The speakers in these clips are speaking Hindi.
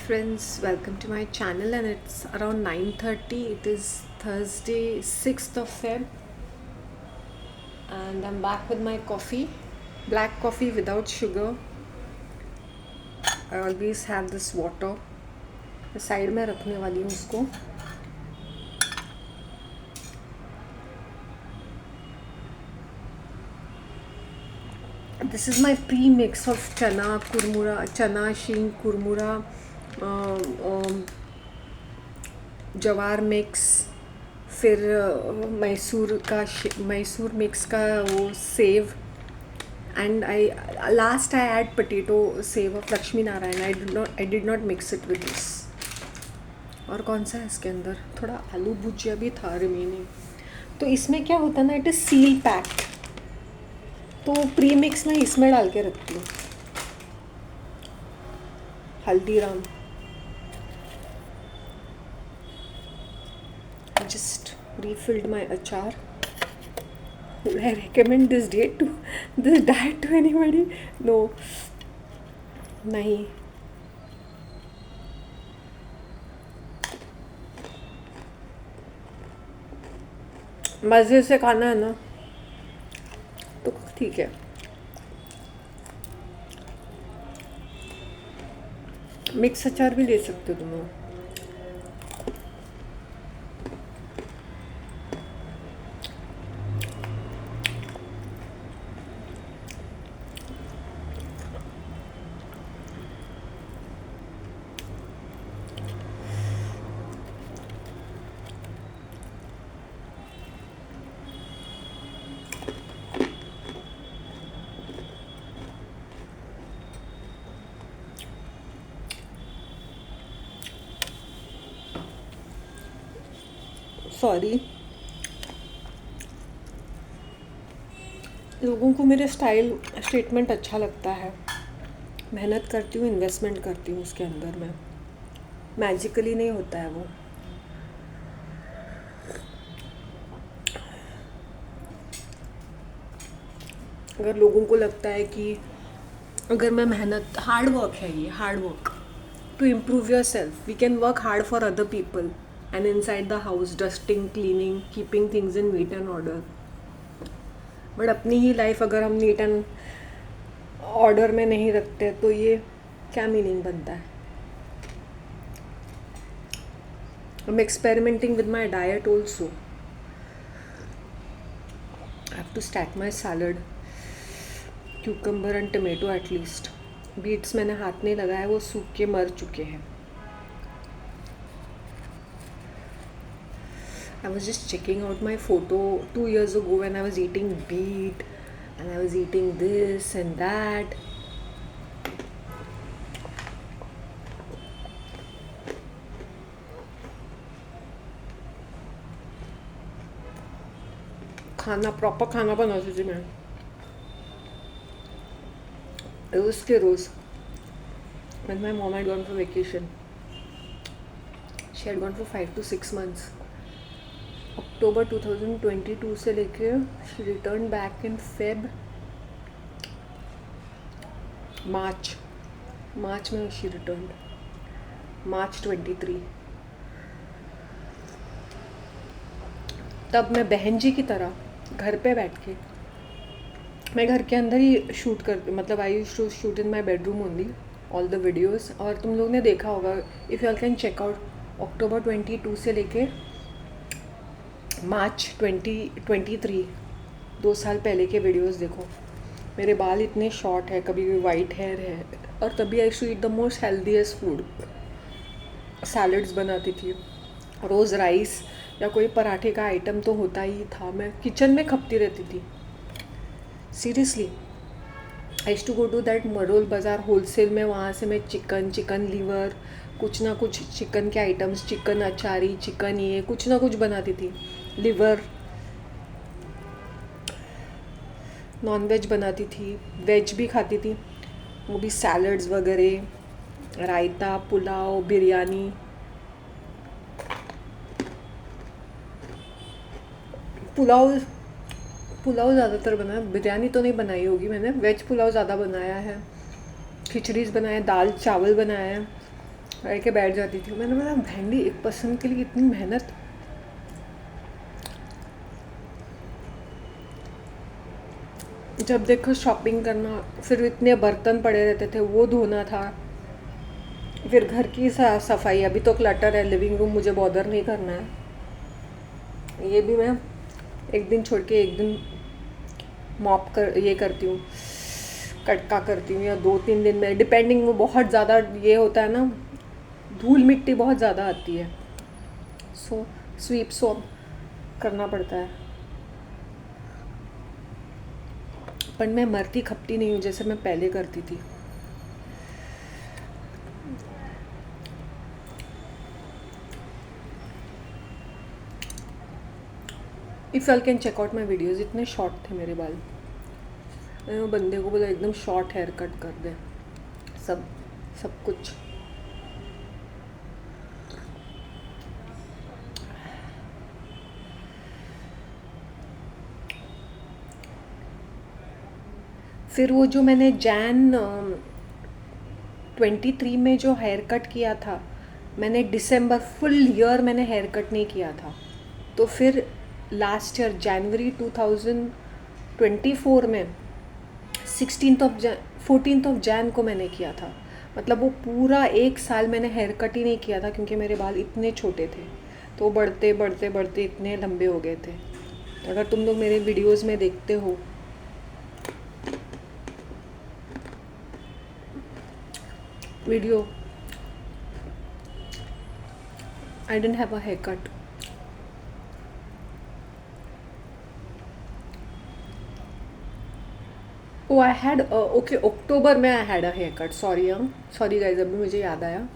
friends, welcome to my channel, and it's around 9:30. It is Thursday 6th of Feb, and I'm back with my coffee, black coffee without sugar. I always have this water. मैं साइड में रखने वाली हूँ उसको. This is my pre-mix of chana, sheen, kurmura, जवार मिक्स, फिर मैसूर मिक्स का वो save, and I last I add potato save of Lakshmi Narayan. I did not mix it with this. और कौन सा है इसके अंदर? थोड़ा आलू भुजिया भी था रिमेनिंग. तो इसमें क्या होता है ना, इट इज़ सील पैक्ड. तो प्री मिक्स मैं इसमें डाल के रखती हूँ. Haldiram. Just refilled my achar. Would I recommend this diet to anybody? No. नहीं. मज़े से खाना है ना तो ठीक है. मिक्स अचार भी ले सकते हो तुम लोग. सॉरी, लोगों को मेरे स्टेटमेंट अच्छा लगता है. मेहनत करती हूँ, इन्वेस्टमेंट करती हूँ उसके अंदर में. मैजिकली नहीं होता है वो. अगर लोगों को लगता है कि अगर मैं मेहनत, हार्ड वर्क है ये, hard work to improve yourself. We can work hard for other people and inside the house, dusting, cleaning, keeping things in neat and order. But अपनी ही लाइफ अगर हम नीट एंड ऑर्डर में नहीं रखते तो ये क्या मीनिंग बनता है. I'm experimenting with my diet also. I have to stack my salad, cucumber and tomato at least. Beets मैंने हाथ नहीं लगाया, वो सूख के मर चुके हैं. I was just checking out my photo 2 years ago when I was eating beet and I was eating this and that. Proper खाना बनाती थी मैं रोज के रोज. When my mom had gone for vacation, she had gone for 5 to 6 months. अक्टूबर 2022 से लेके she return back in Feb March में शी रिटर्न, मार्च 23. तब मैं बहन जी की तरह घर पे बैठ के, मैं घर के अंदर ही शूट करती, मतलब I used to shoot in my bedroom only all the videos. और तुम लोग ने देखा होगा, if you all can check out October 22 से लेके मार्च 2023, 2 साल पहले के वीडियोस देखो. मेरे बाल इतने शॉर्ट है, कभी भी वाइट हेयर है, और तभी I should eat the most healthiest food. Salads बनाती थी, रोज़ राइस या कोई पराठे का आइटम तो होता ही था. मैं किचन में खपती रहती थी seriously. I used to go to that Marol बाज़ार होलसेल में. वहाँ से मैं चिकन लीवर, कुछ ना कुछ चिकन के आइटम्स, चिकन अचारी, चिकन ये कुछ ना कुछ बनाती थी. लिवर, नॉनवेज बनाती थी, वेज भी खाती थी, वो भी सैलड्स वगैरह, रायता, पुलाव, बिरयानी. पुलाव ज़्यादातर बनाया, बिरयानी तो नहीं बनाई होगी मैंने. वेज पुलाव ज़्यादा बनाया है, खिचड़ीज बनाया, दाल चावल बनाया है, रह के बैठ जाती थी। मैंने बोला मेहंदी एक पसंद के लिए इतनी मेहनत। जब देखो शॉपिंग करना, फिर इतने बर्तन पड़े रहते थे वो धोना था, फिर घर की सफाई। अभी तो क्लटर है, लिविंग रूम मुझे बॉदर नहीं करना है, ये भी मैं एक दिन छोड़ के एक दिन मॉप कर ये करती हूँ, कटका करती हूँ, या 2-3 दिन में डिपेंडिंग। वो बहुत ज़्यादा ये होता है ना, धूल मिट्टी बहुत ज़्यादा आती है, सो स्वीप स्वॉप करना पड़ता है। पर मैं मरती खपती नहीं हूँ जैसे मैं पहले करती थी। If you can check out my videos, इतने शॉर्ट थे मेरे बाल। मैंने वो बंदे को बोला एकदम शॉर्ट हेयर कट कर दे, सब सब कुछ। फिर वो जो मैंने Jan 23 में जो हेयर कट किया था, मैंने दिसंबर फुल ईयर मैंने हेयर कट नहीं किया था। तो फिर लास्ट ईयर जनवरी 2024 में 14th ऑफ जैन को मैंने किया था। मतलब वो पूरा 1 साल मैंने हेयर कट ही नहीं किया था, क्योंकि मेरे बाल इतने छोटे थे। तो बढ़ते बढ़ते बढ़ते इतने लंबे हो गए थे। अगर तुम लोग मेरे वीडियोज़ में देखते हो, video, I didn't have a haircut. Oh, I had okay, अक्टूबर में I had a haircut. Sorry guys, अभी मुझे याद आया।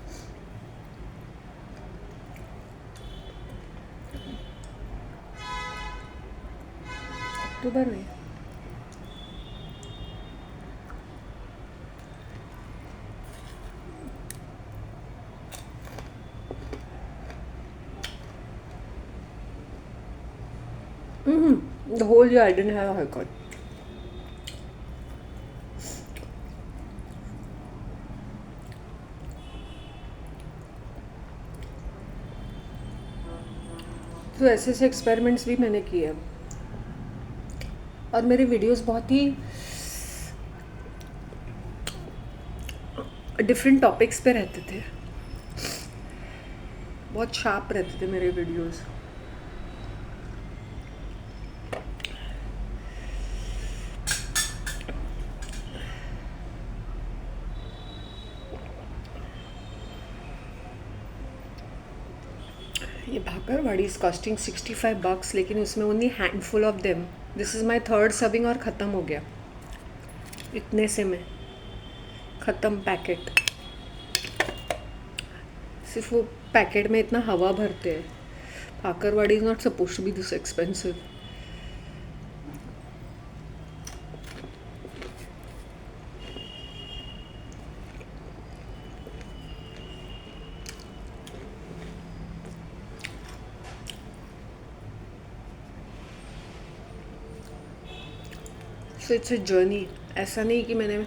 अक्टूबर में the whole year I didn't have a haircut. तो ऐसे एक्सपेरिमेंट्स भी मैंने किए, और मेरे वीडियोस बहुत ही डिफरेंट टॉपिक्स पे रहते थे, बहुत शार्प रहते थे मेरे वीडियोस। ये भाकरवाड़ी इज़ कॉस्टिंग $65, लेकिन उसमें only handful of them. This is my 3rd serving और ख़त्म हो गया इतने से में, ख़त्म पैकेट। सिर्फ वो पैकेट में इतना हवा भरते हैं। Bhakarwadi is not suppose to be this expensive. So it's a journey. ऐसा नहीं कि मैंने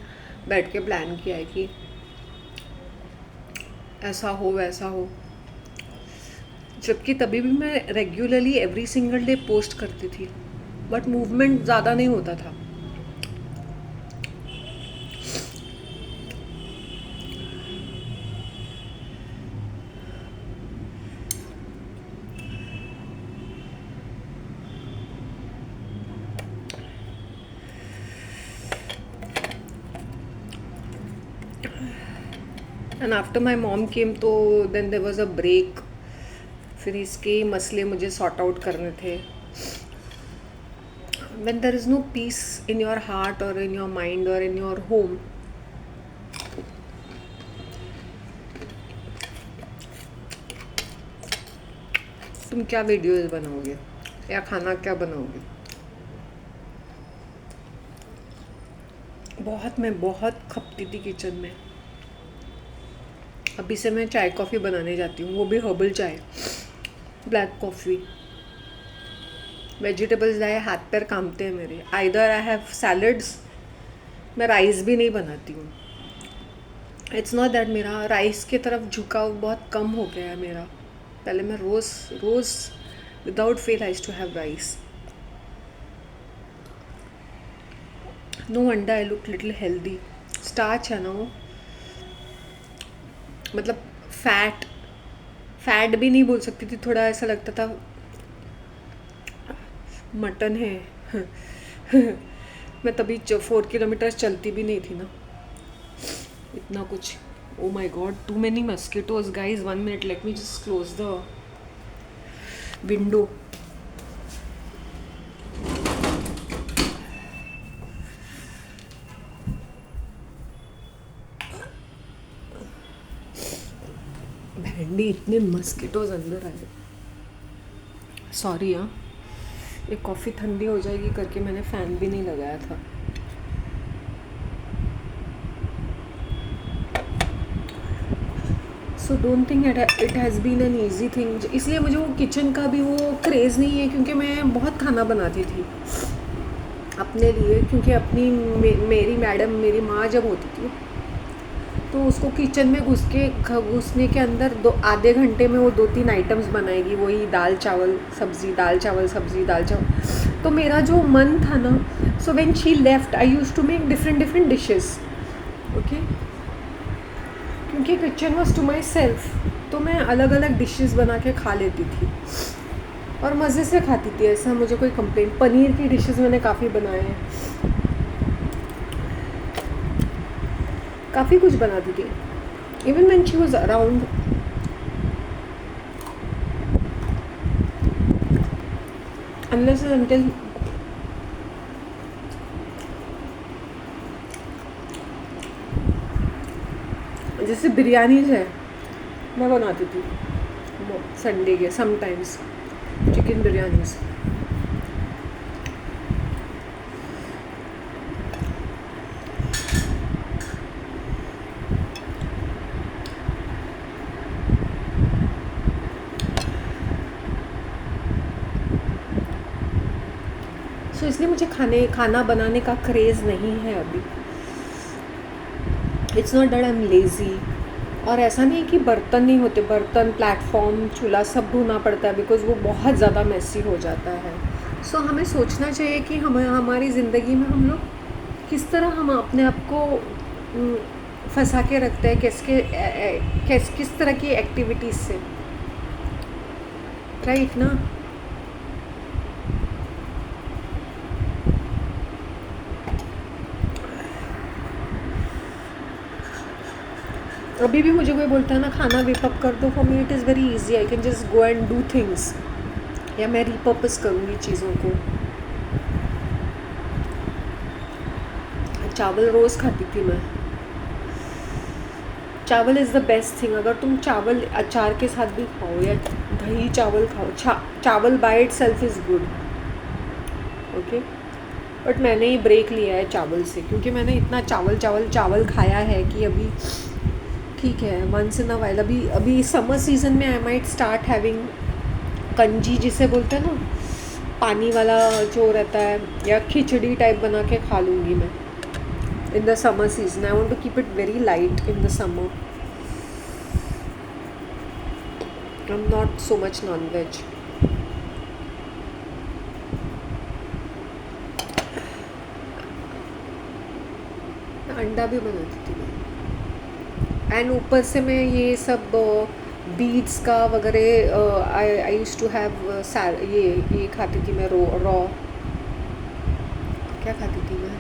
बैठ के प्लान किया है कि ऐसा हो वैसा हो, जबकि तभी भी मैं regularly every single day post करती थी, बट मूवमेंट ज़्यादा नहीं होता था। And after my mom came, तो then there was a break. फिर इसके मसले मुझे सॉर्ट आउट करने थे। When there is no peace in your heart और इन योर माइंड और इन योर होम, तुम क्या वीडियोस बनाओगे या खाना क्या बनाओगे। मैं बहुत खपती थी किचन में। अभी से मैं चाय कॉफ़ी बनाने जाती हूँ, वो भी हर्बल चाय, ब्लैक कॉफ़ी। वेजिटेबल्स लाए, हाथ पैर कामते हैं मेरे। आइदर आई हैव सैलड्स, मैं राइस भी नहीं बनाती हूँ। इट्स नॉट दैट मेरा राइस की तरफ झुकाव बहुत कम हो गया है मेरा। पहले मैं रोज़ रोज़ without fail I used to have rice. No अंडा, I look little healthy. Starch है ना वो, मतलब फैट, फैट भी नहीं बोल सकती थी, थोड़ा ऐसा लगता था मटन है। मैं तभी 4 किलोमीटर चलती भी नहीं थी ना, इतना कुछ। Oh my God, too many mosquitoes guys, 1 minute, let me just close the window. भेंडी, इतने मस्किटोज अंदर आए। सॉरी हाँ, ये कॉफ़ी ठंडी हो जाएगी करके मैंने फ़ैन भी नहीं लगाया था। So don't think it has been an easy thing. इसलिए मुझे वो किचन का भी वो क्रेज़ नहीं है, क्योंकि मैं बहुत खाना बनाती थी अपने लिए। क्योंकि अपनी मेरी मैडम, मेरी माँ जब होती थी तो उसको किचन में घुसने के अंदर आधे घंटे में वो 2-3 आइटम्स बनाएगी, वही दाल चावल सब्ज़ी, दाल चावल सब्ज़ी, दाल चावल। तो मेरा जो मन था ना, so when she left I used to make different dishes, okay. क्योंकि kitchen was to myself, तो मैं अलग अलग डिशेस बना के खा लेती थी और मज़े से खाती थी। ऐसा मुझे कोई कंप्लेंट। पनीर की डिशेस मैंने काफ़ी बनाए हैं, काफ़ी कुछ बनाती थी। Even when she was around, unless and until जैसे बिरयानीज है मैं बनाती थी संडे के, समटाइम्स चिकन बिरयानीज। सो इसलिए मुझे खाना बनाने का क्रेज़ नहीं है अभी। It's not that I am lazy. और ऐसा नहीं कि बर्तन नहीं होते, बर्तन, प्लेटफॉर्म, चूल्हा सब धोना पड़ता है, बिकॉज़ वो बहुत ज़्यादा मेसी हो जाता है। सो हमें सोचना चाहिए कि हमारी ज़िंदगी में हम लोग किस तरह हम अपने आप को फंसा के रखते हैं, किस तरह की एक्टिविटीज़ से, राइट ना। अभी भी मुझे कोई बोलता है ना खाना रीपअप कर दो, for me it is very easy, I can just go and do things, या मैं रीपर्पस करूँगी चीज़ों को। चावल रोज़ खाती थी मैं। चावल इज़ द बेस्ट थिंग। अगर तुम चावल अचार के साथ भी खाओ या दही चावल खाओ, चावल by itself is good, okay. But मैंने ही ब्रेक लिया है चावल से, क्योंकि मैंने इतना चावल खाया है कि अभी ठीक है, वंस इन अ वाइल। अभी समर सीज़न में आई माइट स्टार्ट हैविंग कंजी, जिसे बोलते हैं ना, पानी वाला जो रहता है, या खिचड़ी टाइप बना के खा लूँगी मैं in the summer season. I want to keep it very light in the summer. I am not so much non veg. अंडा भी बनाती थी मैं, एंड ऊपर से मैं ये सब बीट्स का वगैरह आई यूज्ड टू हैव ये खाती थी मैं, रॉ क्या खाती थी मैं,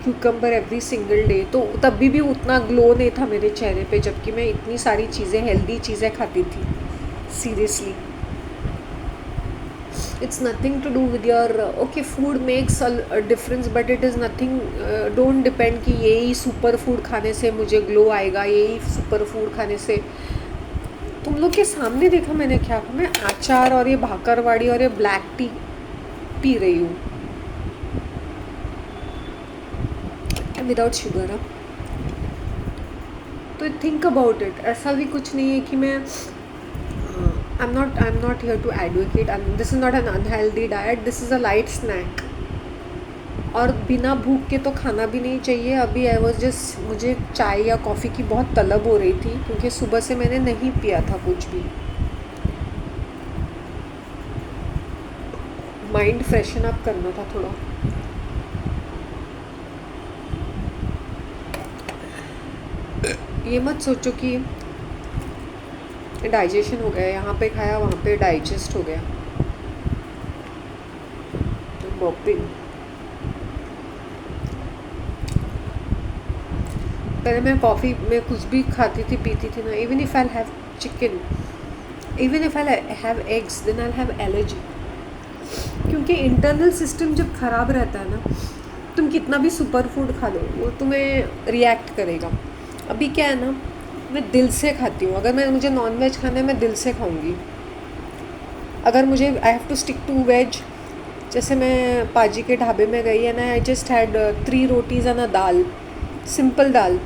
क्यूकम्बर एवरी सिंगल डे। तो तभी भी उतना ग्लो नहीं था मेरे चेहरे पे, जबकि मैं इतनी सारी चीज़ें, हेल्दी चीज़ें खाती थी। Seriously, it's nothing to do with your okay, food makes a difference, but it is nothing, don't depend कि यही सुपर फूड खाने से मुझे ग्लो आएगा, यही सुपर फूड खाने से। तुम लोग के सामने देखा मैंने क्या, मैं अचार और ये भाकरवाड़ी और ये ब्लैक टी पी रही हूँ विदाउट शुगर। तो थिंक अबाउट इट। ऐसा भी कुछ नहीं है कि मैं I'm not here to advocate, and this is not an unhealthy diet, this is a light snack, और बिना भूख के तो खाना भी नहीं चाहिए। अभी आई वॉज जस्ट, मुझे चाय या कॉफ़ी की बहुत तलब हो रही थी क्योंकि सुबह से मैंने नहीं पिया था कुछ भी। माइंड फ्रेशन अप करना था थोड़ा। ये मत सोचो कि डाइजेशन हो गया, यहाँ पे खाया वहाँ पे डाइजेस्ट हो गया। बॉपिंग। पहले मैं कॉफ़ी में कुछ भी खाती थी पीती थी ना, even if I have chicken, even if I have eggs, then I have allergy. क्योंकि इंटरनल सिस्टम जब ख़राब रहता है ना, तुम कितना भी सुपर फूड खा लो वो तुम्हें रिएक्ट करेगा। अभी क्या है ना, मैं दिल से खाती हूँ। अगर मुझे नॉन वेज खाना है, मैं दिल से खाऊंगी। अगर मुझे I have to stick to veg, जैसे मैं पाजी के ढाबे में गई है ना, I just had 3 rotis and a dal, simple dal.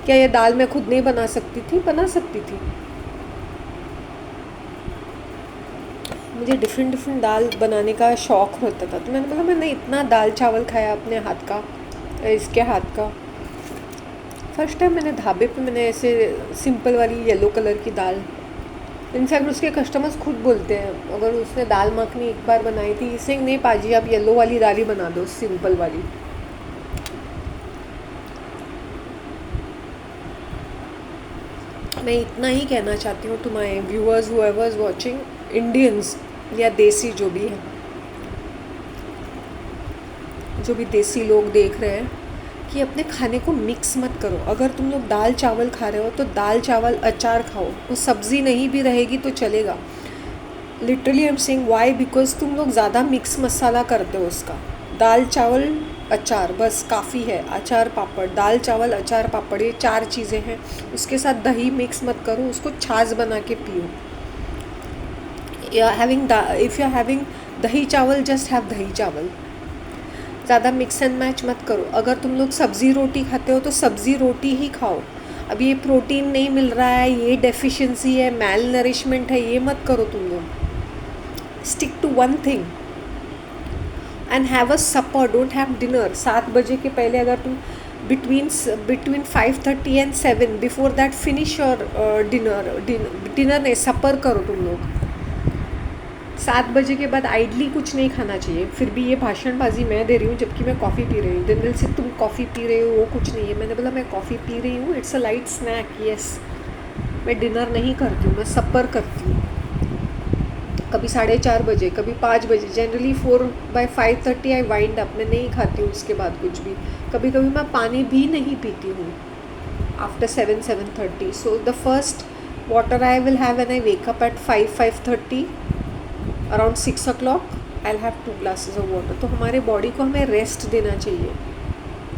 क्या ये दाल मैं खुद नहीं बना सकती थी? बना सकती थी। मुझे डिफरेंट दाल बनाने का शौक़ होता था, तो मैंने बोला मैंने इतना दाल चावल खाया अपने हाथ का, इसके हाथ का। फर्स्ट टाइम मैंने ढाबे पे मैंने ऐसे सिंपल वाली येलो कलर की दाल, इनफैक्ट उसके कस्टमर्स खुद बोलते हैं, अगर उसने दाल मखनी एक बार बनाई थी, इसे नहीं पाजी आप येलो वाली दाल ही बना दो, सिंपल वाली। मैं इतना ही कहना चाहती हूँ to my viewers whoever's watching, Indians या देसी जो भी है, जो भी देसी लोग देख रहे हैं, कि अपने खाने को मिक्स मत करो। अगर तुम लोग दाल चावल खा रहे हो तो दाल चावल अचार खाओ, वो सब्ज़ी नहीं भी रहेगी तो चलेगा। Literally I am saying why, because तुम लोग ज़्यादा मिक्स मसाला करते हो उसका। दाल चावल अचार बस काफ़ी है, अचार पापड़, दाल चावल अचार पापड़, ये 4 चीज़ें हैं। उसके साथ दही मिक्स मत करो, उसको छाछ बना के पियो। इफ़ यू आर हैविंग दही चावल, जस्ट हैव दही चावल। ज़्यादा मिक्स एंड मैच मत करो। अगर तुम लोग सब्ज़ी रोटी खाते हो तो सब्ज़ी रोटी ही खाओ। अब ये प्रोटीन नहीं मिल रहा है, ये डेफिशिएंसी है, मैल नरिशमेंट है, ये मत करो तुम लोग। Stick to one thing and have a supper, don't have dinner. 7 बजे के पहले अगर तुम between 5:30 and 7, before that finish your dinner नहीं, सपर करो तुम लोग। 7 बजे के बाद आइडली कुछ नहीं खाना चाहिए। फिर भी ये भाषणबाजी मैं दे रही हूँ जबकि मैं कॉफ़ी पी रही हूँ। दिल से तुम कॉफ़ी पी रहे हो वो कुछ नहीं है। मैंने बोला मैं कॉफ़ी पी रही हूँ, it's a light snack, yes. मैं डिनर नहीं करती हूँ, मैं सपर करती हूँ। कभी 4:30 बजे, कभी 5 बजे, जनरली 4/5:30 आई वाइंड अप। मैं नहीं खाती हूँ उसके बाद कुछ भी। कभी कभी मैं पानी भी नहीं पीती हूँ after 7:30। So the first water I will have when I wake up at 5:30, around 6 o'clock I have 2 glasses of water. तो हमारे बॉडी को हमें रेस्ट देना चाहिए,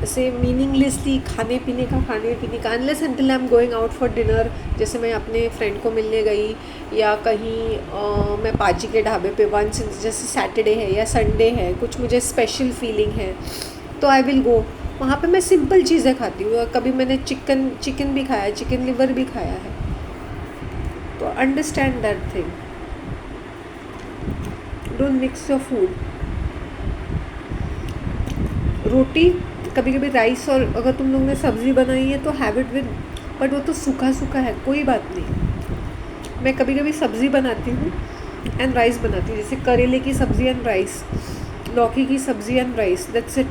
ऐसे मीनिंगलेसली खाने पीने का unless until I am going out for dinner. जैसे मैं अपने फ्रेंड को मिलने गई या कहीं मैं पाजी के ढाबे पे वंस, जैसे सैटरडे है या संडे है, कुछ मुझे स्पेशल फीलिंग है तो आई विल गो। वहाँ पे मैं सिंपल चीज़ें खाती हूँ। कभी मैंने चिकन भी खाया है, चिकन लिवर भी खाया है, तो understand that thing. Don't mix your food. रोटी, कभी कभी राइस, और अगर तुम लोग ने सब्ज़ी बनाई है तो हैव इट विद, बट वो तो सूखा सूखा है, कोई बात नहीं। मैं कभी कभी सब्ज़ी बनाती हूँ एंड राइस बनाती हूँ, जैसे करेले की सब्ज़ी एंड राइस, लौकी की सब्ज़ी एंड राइस, दैट्स इट।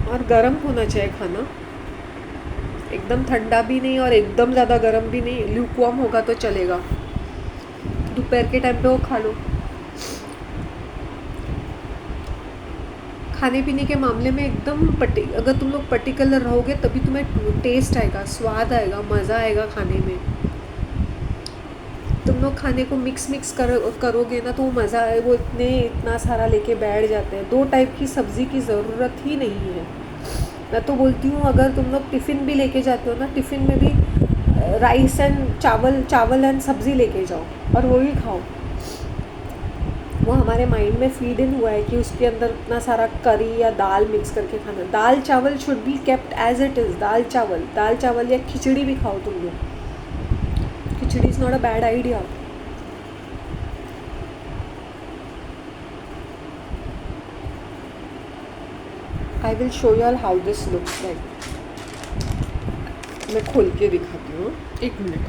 और गर्म होना चाहिए खाना, एकदम ठंडा भी नहीं और एकदम ज़्यादा गर्म भी नहीं, ल्यूकवार्म होगा तो चलेगा। दोपहर के टाइम पे वो खा लो। खाने पीने के मामले में एकदम अगर तुम लोग पर्टिकुलर रहोगे तभी तुम्हें टेस्ट आएगा, स्वाद आएगा, मज़ा आएगा खाने में। तुम लोग खाने को मिक्स करोगे ना तो वो मज़ा आए, वो इतना सारा लेके बैठ जाते हैं। 2 टाइप की सब्ज़ी की ज़रूरत ही नहीं है। मैं तो बोलती हूँ अगर तुम लोग टिफ़िन भी लेके जाते हो ना, टिफ़िन में भी राइस एंड चावल एंड सब्ज़ी लेके जाओ और वो ही खाओ। वो हमारे माइंड में फीड इन हुआ है कि उसके अंदर इतना सारा करी या दाल मिक्स करके खाना। दाल चावल should be kept as it is. दाल चावल या खिचड़ी भी खाओ तुम लोग। Khichdi is not a bad idea. I will show you all how this looks like. मैं खोल के दिखाती हूँ, एक मिनट।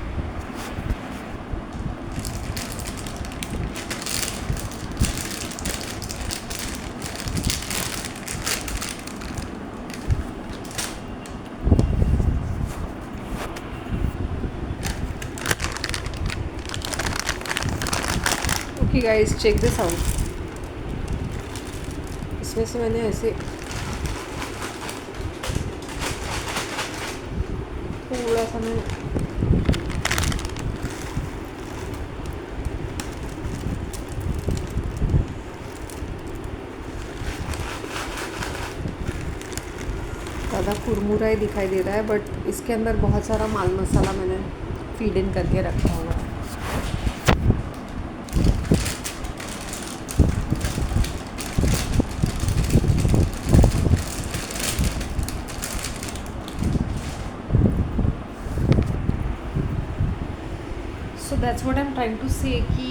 Okay guys, check this out. इसमें से मैंने ऐसे थोड़ा सा मैं ज़्यादा कुरमुरा ही दिखाई दे रहा है, बट इसके अंदर बहुत सारा माल मसाला मैंने फीड इन करके रखा हुआ है। So that's what I am trying to say कि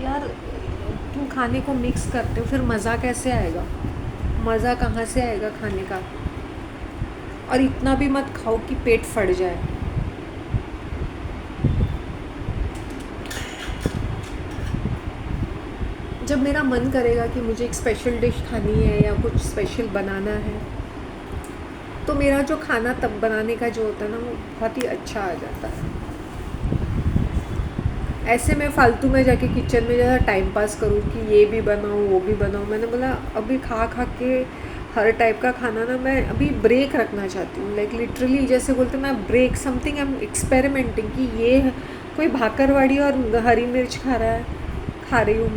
यार तुम खाने को मिक्स करते हो, फिर मज़ा कैसे आएगा? मज़ा कहाँ से आएगा खाने का? और इतना भी मत खाओ कि पेट फट जाए। जब मेरा मन करेगा कि मुझे एक स्पेशल डिश खानी है या कुछ स्पेशल बनाना है, तो मेरा जो खाना तब बनाने का जो होता है ना, वो बहुत ही अच्छा आ जाता है। ऐसे मैं फालतू में जाके किचन में ज़्यादा टाइम पास करूँ कि ये भी बनाऊँ वो भी बनाऊँ, मैंने बोला अभी खा खा के हर टाइप का खाना ना, मैं अभी ब्रेक रखना चाहती हूँ। लाइक लिटरली जैसे बोलते हैं ना, break something, I am experimenting कि ये कोई भाकरवाड़ी और हरी मिर्च खा रही हूँ।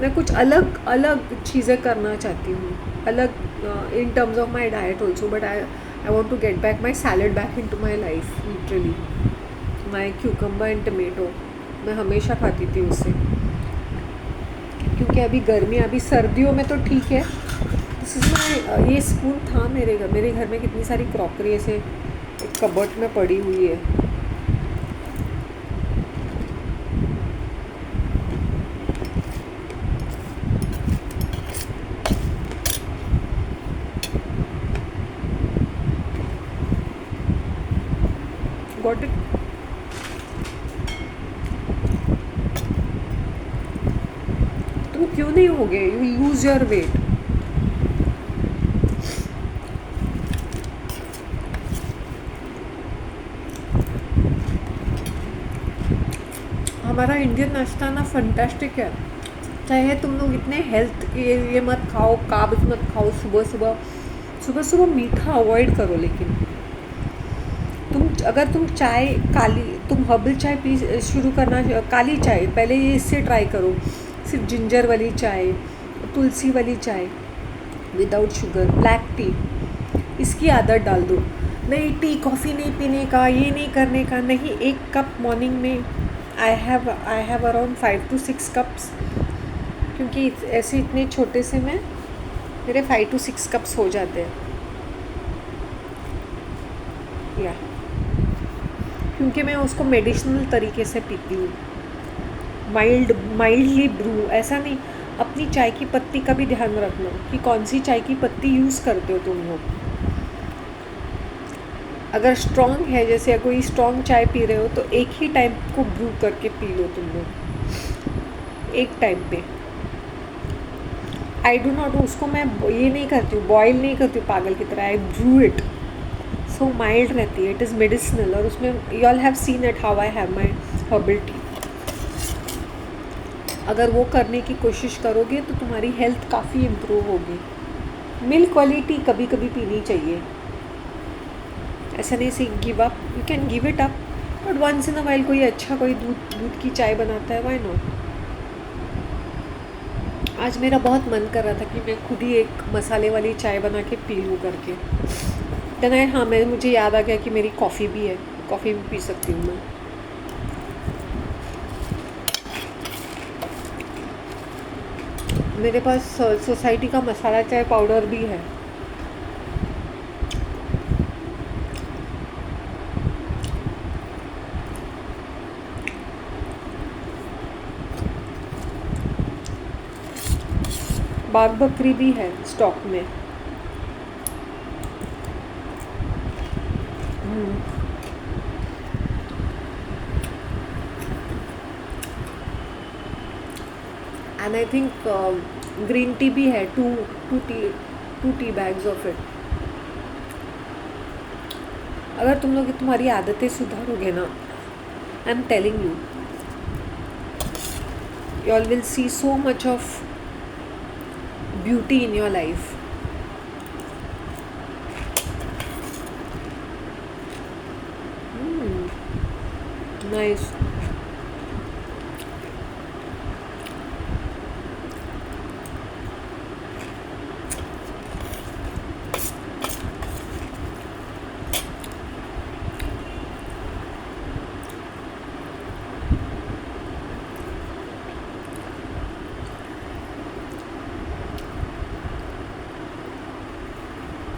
मैं कुछ अलग अलग चीज़ें करना चाहती हूँ, अलग in terms of my diet also. But I want to get back my salad back into my life. Literally my cucumber and tomato मैं हमेशा खाती थी उससे, क्योंकि अभी गर्मी, अभी सर्दियों में तो ठीक है। दिस इज़ माई, ये स्पून था मेरे घर में कितनी सारी क्रॉकरी ऐसे एक कबर्ड में पड़ी हुई है। Got it? तुम क्यों नहीं हो गए? You lose your weight. हमारा इंडियन नाश्ता ना फंटास्टिक है। चाहे तुम लोग इतने हेल्थ ये मत खाओ, कार्ब्स मत खाओ, सुबह सुबह मीठा अवॉइड करो, लेकिन अगर तुम चाय काली, तुम हर्बल चाय पी शुरू करना, काली चाय पहले ये इससे ट्राई करो, सिर्फ जिंजर वाली चाय, तुलसी वाली चाय विदाउट शुगर, ब्लैक टी, इसकी आदत डाल दो। नहीं टी कॉफ़ी नहीं पीने का, ये नहीं करने का, नहीं। एक कप मॉर्निंग में I have around 5 to 6 cups, क्योंकि ऐसे इतने छोटे से में मेरे 5 to 6 कप्स हो जाते हैं या, क्योंकि मैं उसको मेडिसिनल तरीके से पीती हूँ। माइल्डली ब्रू, ऐसा नहीं। अपनी चाय की पत्ती का भी ध्यान रखना कि कौन सी चाय की पत्ती यूज़ करते हो तुम लोग। अगर स्ट्रॉन्ग है, जैसे कोई स्ट्रॉन्ग चाय पी रहे हो, तो एक ही टाइम को ब्रू करके पी लो तुम लोग, एक टाइम पे। आई डू नॉट, उसको मैं ये नहीं करती हूँ, बॉयल नहीं करती हूँ पागल की तरह, आई ब्रू इट, सो माइल्ड रहती है, इट इज़ मेडिसिनल। और उसमें you all have seen it how I have my herbal tea. अगर वो करने की कोशिश करोगे तो तुम्हारी हेल्थ काफ़ी इम्प्रूव होगी। मिल्क वाली टी कभी कभी पीनी चाहिए, ऐसा नहीं say give up, you can give it up, but once in a while कोई अच्छा कोई दूध की चाय बनाता है, व्हाई नॉट। आज मेरा बहुत मन कर रहा था कि मैं खुद ही एक मसाले वाली चाय बना के पी लूँ करके। देन मुझे याद आ गया कि मेरी कॉफ़ी भी है, कॉफ़ी भी पी सकती हूँ मैं। मेरे पास सोसाइटी का मसाला चाय पाउडर भी है। बाग बकरी भी है स्टॉक में। And I think green tea भी है, two tea bags of it. अगर तुम लोग तुम्हारी आदतें सुधारोगे ना, I am telling you, you all will see so much of beauty in your life. Nice.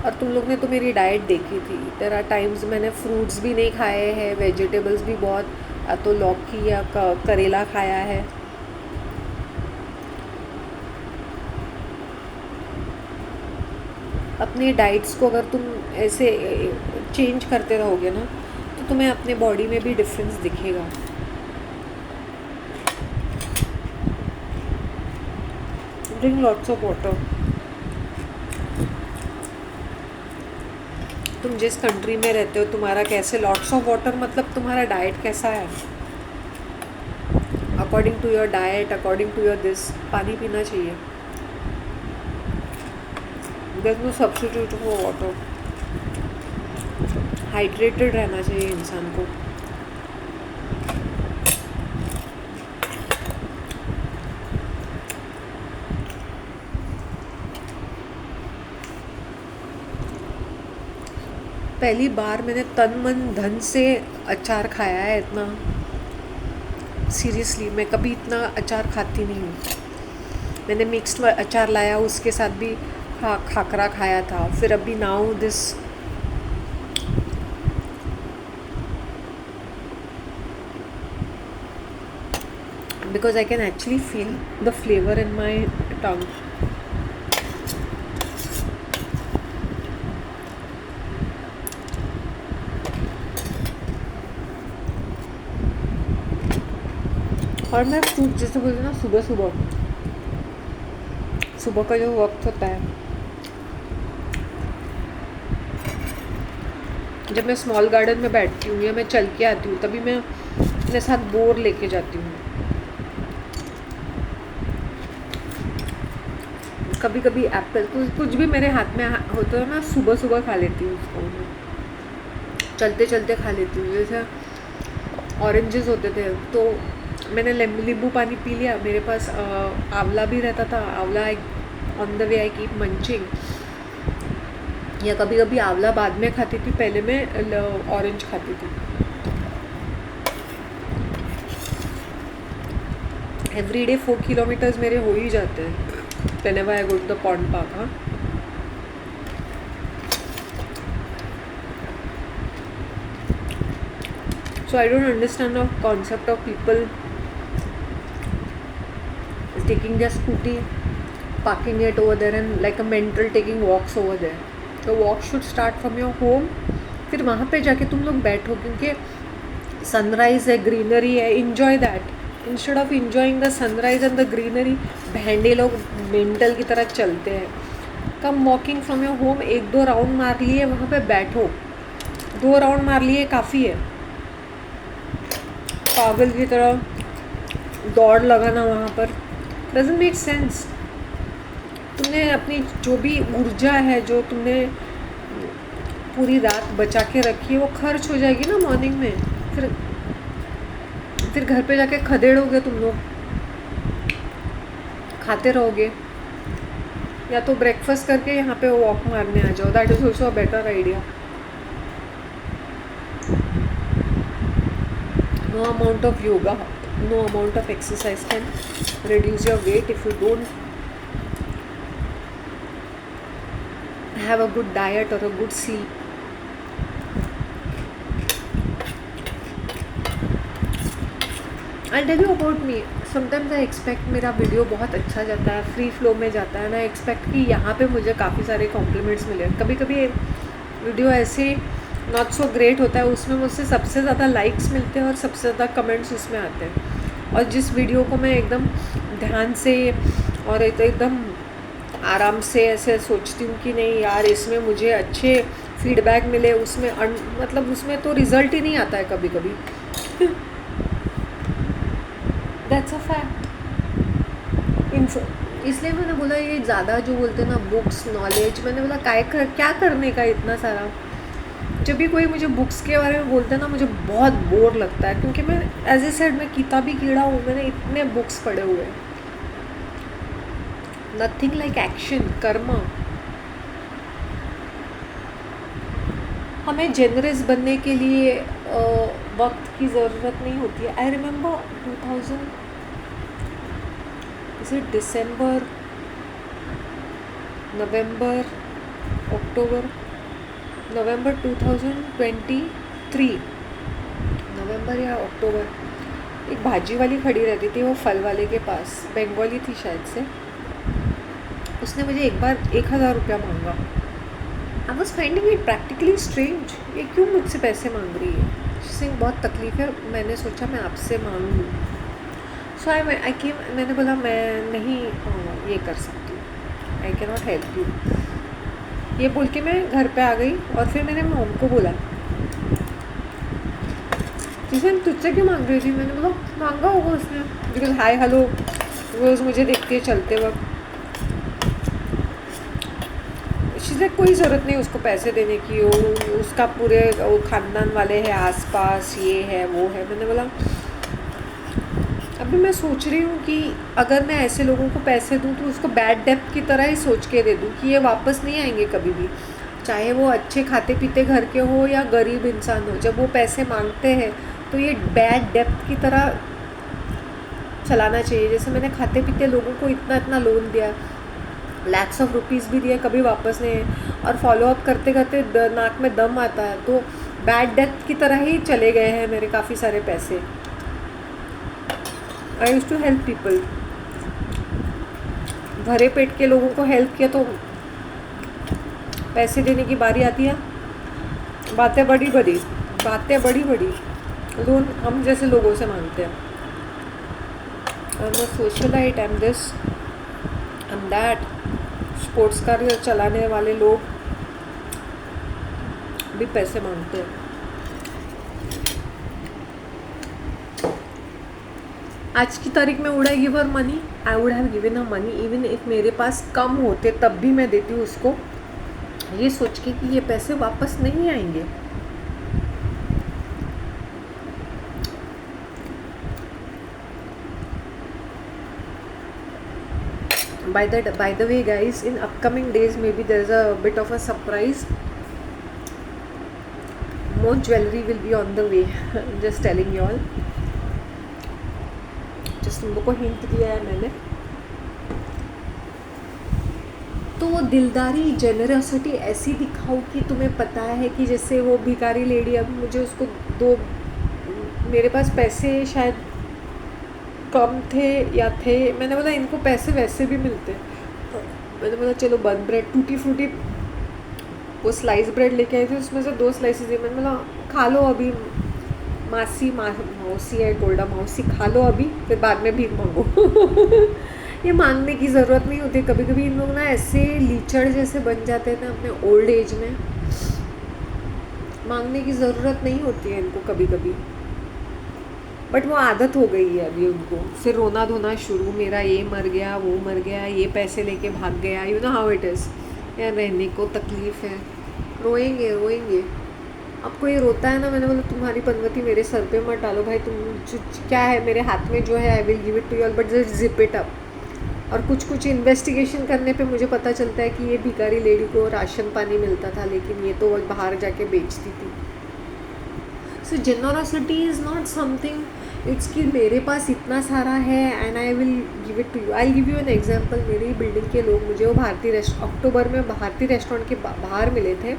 और तुम लोग ने तो मेरी डाइट देखी थी. देयर आर टाइम्स मैंने फ्रूट्स भी नहीं खाए हैं, वेजिटेबल्स भी बहुत, तो लौकी या करेला खाया है. अपनी डाइट्स को अगर तुम ऐसे चेंज करते रहोगे ना, तो तुम्हें अपने बॉडी में भी डिफरेंस दिखेगा. Drink lots of water. तुम जिस कंट्री में रहते हो, तुम्हारा कैसे लॉट्स ऑफ वाटर मतलब तुम्हारा डाइट कैसा है. According to your diet, according to your this, पानी पीना चाहिए. There is no substitute for water. Hydrated रहना चाहिए इंसान को. पहली बार मैंने तन मन धन से अचार खाया है इतना. सीरियसली मैं कभी इतना अचार खाती नहीं हूँ. मैंने मिक्स्ड अचार लाया, उसके साथ भी खाकरा खाया था. फिर अभी now this. Because I can actually feel the flavour in my tongue. और मैं फ्रूट जैसे बोलते ना, सुबह का जो वक्त होता है, जब मैं स्मॉल गार्डन में बैठती हूँ या मैं चल के आती हूँ, तभी मैं अपने साथ बोर लेके जाती हूँ. कभी कभी एप्पल, कुछ भी मेरे हाथ में होता है, मैं सुबह खा लेती हूँ उसको. चलते चलते खा लेती हूँ. जैसे ऑरेंजेस होते थे तो मैंने नींबू पानी पी लिया. मेरे पास आंवला भी रहता था. आंवला on the way I keep munching. या कभी कभी आंवला बाद में खाती थी, पहले मैं ऑरेंज खाती थी. एवरी डे 4 किलोमीटर्स मेरे हो ही जाते हैं whenever I go to the pond park. So I don't understand the concept of people taking their scooty, parking it over there, and like a mental taking walks over there. The walk should start from your home. फिर वहाँ पे जाके तुम लोग बैठो, क्योंकि सनराइज है, ग्रीनरी है. Enjoy that instead of enjoying the sunrise and the greenery. भेंडे लोग मेंटल की तरह चलते हैं. Come walking from your home. 1-2 round मार लिए, वहाँ पे बैठो. 2 राउंड मार लिए काफ़ी है. पागल की तरह दौड़ लगाना वहाँ पर डजंट मेक सेंस. तुमने अपनी जो भी ऊर्जा है, जो तुमने पूरी रात बचा के रखी है, वो खर्च हो जाएगी ना मॉर्निंग में. फिर घर पे जाके खदेड़ोगे तुम लोग, खाते रहोगे. या तो ब्रेकफास्ट करके यहाँ पे वॉक मारने आ जाओ. That is also a better idea. No amount of yoga, no amount of exercise can reduce your weight if you don't have a good diet or a good sleep. I'll tell you about me. Sometimes I expect मेरा वीडियो बहुत अच्छा जाता है, फ्री फ्लो में जाता है, ना एक्सपेक्ट कि यहाँ पे मुझे काफ़ी सारे कॉम्प्लीमेंट्स मिले. कभी कभी वीडियो ऐसे नॉट सो ग्रेट होता है, उसमें मुझसे सबसे ज़्यादा लाइक्स मिलते हैं और सबसे ज़्यादा कमेंट्स उसमें आते हैं। और जिस वीडियो को मैं एकदम ध्यान से और एकदम आराम से ऐसे सोचती हूँ कि नहीं यार इसमें मुझे अच्छे फीडबैक मिले, उसमें मतलब उसमें तो रिज़ल्ट ही नहीं आता है कभी कभी। That's a fact. इसलिए मैंने बोला ये ज़्यादा जो बोलते हैं ना बुक्स नॉलेज, मैंने बोला क्या करने का इतना सारा। जब भी कोई मुझे बुक्स के बारे में बोलते हैं ना मुझे बहुत बोर लगता है, क्योंकि मैं एज ए सेड मैं किताबी कीड़ा हूँ, मैंने इतने बुक्स पढ़े हुए हैं। नथिंग लाइक एक्शन कर्म। हमें जेनरस बनने के लिए वक्त की ज़रूरत नहीं होती है। आई रिमेंबर 2000 इज इट दिसंबर नवंबर अक्टूबर नवंबर 2023 नवंबर या अक्टूबर, एक भाजी वाली खड़ी रहती थी वो फल वाले के पास, बंगाली थी शायद से। उसने मुझे एक बार 1000 रुपया मांगा। I was finding it practically strange, ये क्यों मुझसे पैसे मांग रही है, जिससे बहुत तकलीफ है। मैंने सोचा मैं आपसे मांगूँ। सो आई केम, मैंने बोला मैं नहीं ये कर सकती, I can not help you. ये बोल के मैं घर पे आ गई और फिर मैंने मॉम को बोला जिसे तुझसे क्यों मांग रही थी। मैंने बोला मांगा होगा उसने, बिकॉज हाय हेलो रोज़ मुझे देखती है चलते वक्त। चीज़ें कोई ज़रूरत नहीं उसको पैसे देने की, उसका पूरे वो ख़ानदान वाले हैं आसपास, ये है वो है। मैंने बोला अभी मैं सोच रही हूँ कि अगर मैं ऐसे लोगों को पैसे दूँ तो उसको बैड डेप्थ की तरह ही सोच के दे दूँ कि ये वापस नहीं आएंगे कभी भी, चाहे वो अच्छे खाते पीते घर के हो या गरीब इंसान हो। जब वो पैसे मांगते हैं तो ये बैड डेप्थ की तरह चलाना चाहिए। जैसे मैंने खाते पीते लोगों को इतना इतना लोन दिया, लैक्स ऑफ रुपीज़ भी दिए, कभी वापस नहीं, और फॉलो अप करते करते नाक में दम आता है, तो बैड डेथ की तरह ही चले गए हैं मेरे काफ़ी सारे पैसे। आई यूज़ टू हेल्प पीपल, भरे पेट के लोगों को हेल्प किया, तो पैसे देने की बारी आती है, बातें बड़ी बड़ी लोन हम जैसे लोगों से मांगते हैं। I am a socialite, I am this, I am that. Sports car चलाने वाले लोग भी पैसे मांगते हैं। आज की तारीख में would I give her money, I would have given her money even if मेरे पास कम होते तब भी मैं देती हूँ उसको, ये सोच के कि ये पैसे वापस नहीं आएंगे। By the way guys, in upcoming days maybe there is a bit of a surprise. More jewelry will be on the way. I'm just telling you all. Just तुम लोग को हिंट दिया है मैंने। तो वो दिलदारी जेनरसिटी ऐसी दिखाओ कि तुम्हें पता है कि जैसे वो भिखारी लेडी, अब मुझे उसको दो, मेरे पास पैसे शायद कम थे या थे, मैंने बोला इनको पैसे वैसे भी मिलते, मैंने बोला चलो बन ब्रेड टूटी फ्रूटी, वो स्लाइस ब्रेड लेके आई थी, उसमें से 2 स्लाइसेस दी। मैंने बोला खा लो अभी, मौसी है गोल्डा, मौसी खा लो अभी, फिर बाद में भीख मांगो। ये मांगने की ज़रूरत नहीं होती। कभी कभी इन लोग ना ऐसे लीचड़ जैसे बन जाते हैं ना अपने ओल्ड एज में, मांगने की ज़रूरत नहीं होती है इनको कभी कभी, बट वो आदत हो गई है अभी उनको। फिर रोना धोना शुरू, मेरा ये मर गया वो मर गया, ये पैसे लेके भाग गया, you know how it is. यार रहने को तकलीफ़ है, रोएंगे। अब कोई रोता है ना, मैंने बोला तुम्हारी पनवती मेरे सर पे मत डालो भाई, तुम क्या है मेरे हाथ में जो है I will give it to you all, but just zip it up. और कुछ इन्वेस्टिगेशन करने पे मुझे पता चलता है कि ये भिखारी लेडी को राशन पानी मिलता था, लेकिन ये तो वो बाहर जाके बेचती थी। So generosity is not something it's कि मेरे पास इतना सारा है and I will give it to you. I give you an example. मेरी बिल्डिंग के लोग मुझे वो अक्टूबर में भारतीय रेस्टोरेंट के बाहर मिले थे,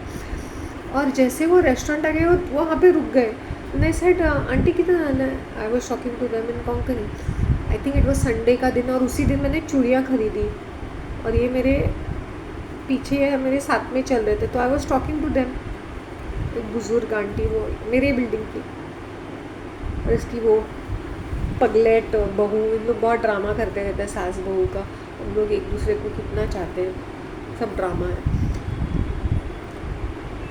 और जैसे वो रेस्टोरेंट आ गए वो वहाँ पे रुक गए। मैं सेड आंटी कितना आना है, I was talking to them in Konkani. I think it was Sunday का दिन, और उसी दिन मैंने चूड़ियाँ खरीदी, और ये मेरे पीछे मेरे साथ में चल रहे थे, तो I was talking to them. एक बुजुर्ग आंटी, वो मेरे बिल्डिंग की, और इसकी वो पगलेट बहू, इन लोग बहुत ड्रामा करते रहते हैं सास बहू का। हम लोग एक दूसरे को कितना चाहते हैं, सब ड्रामा है।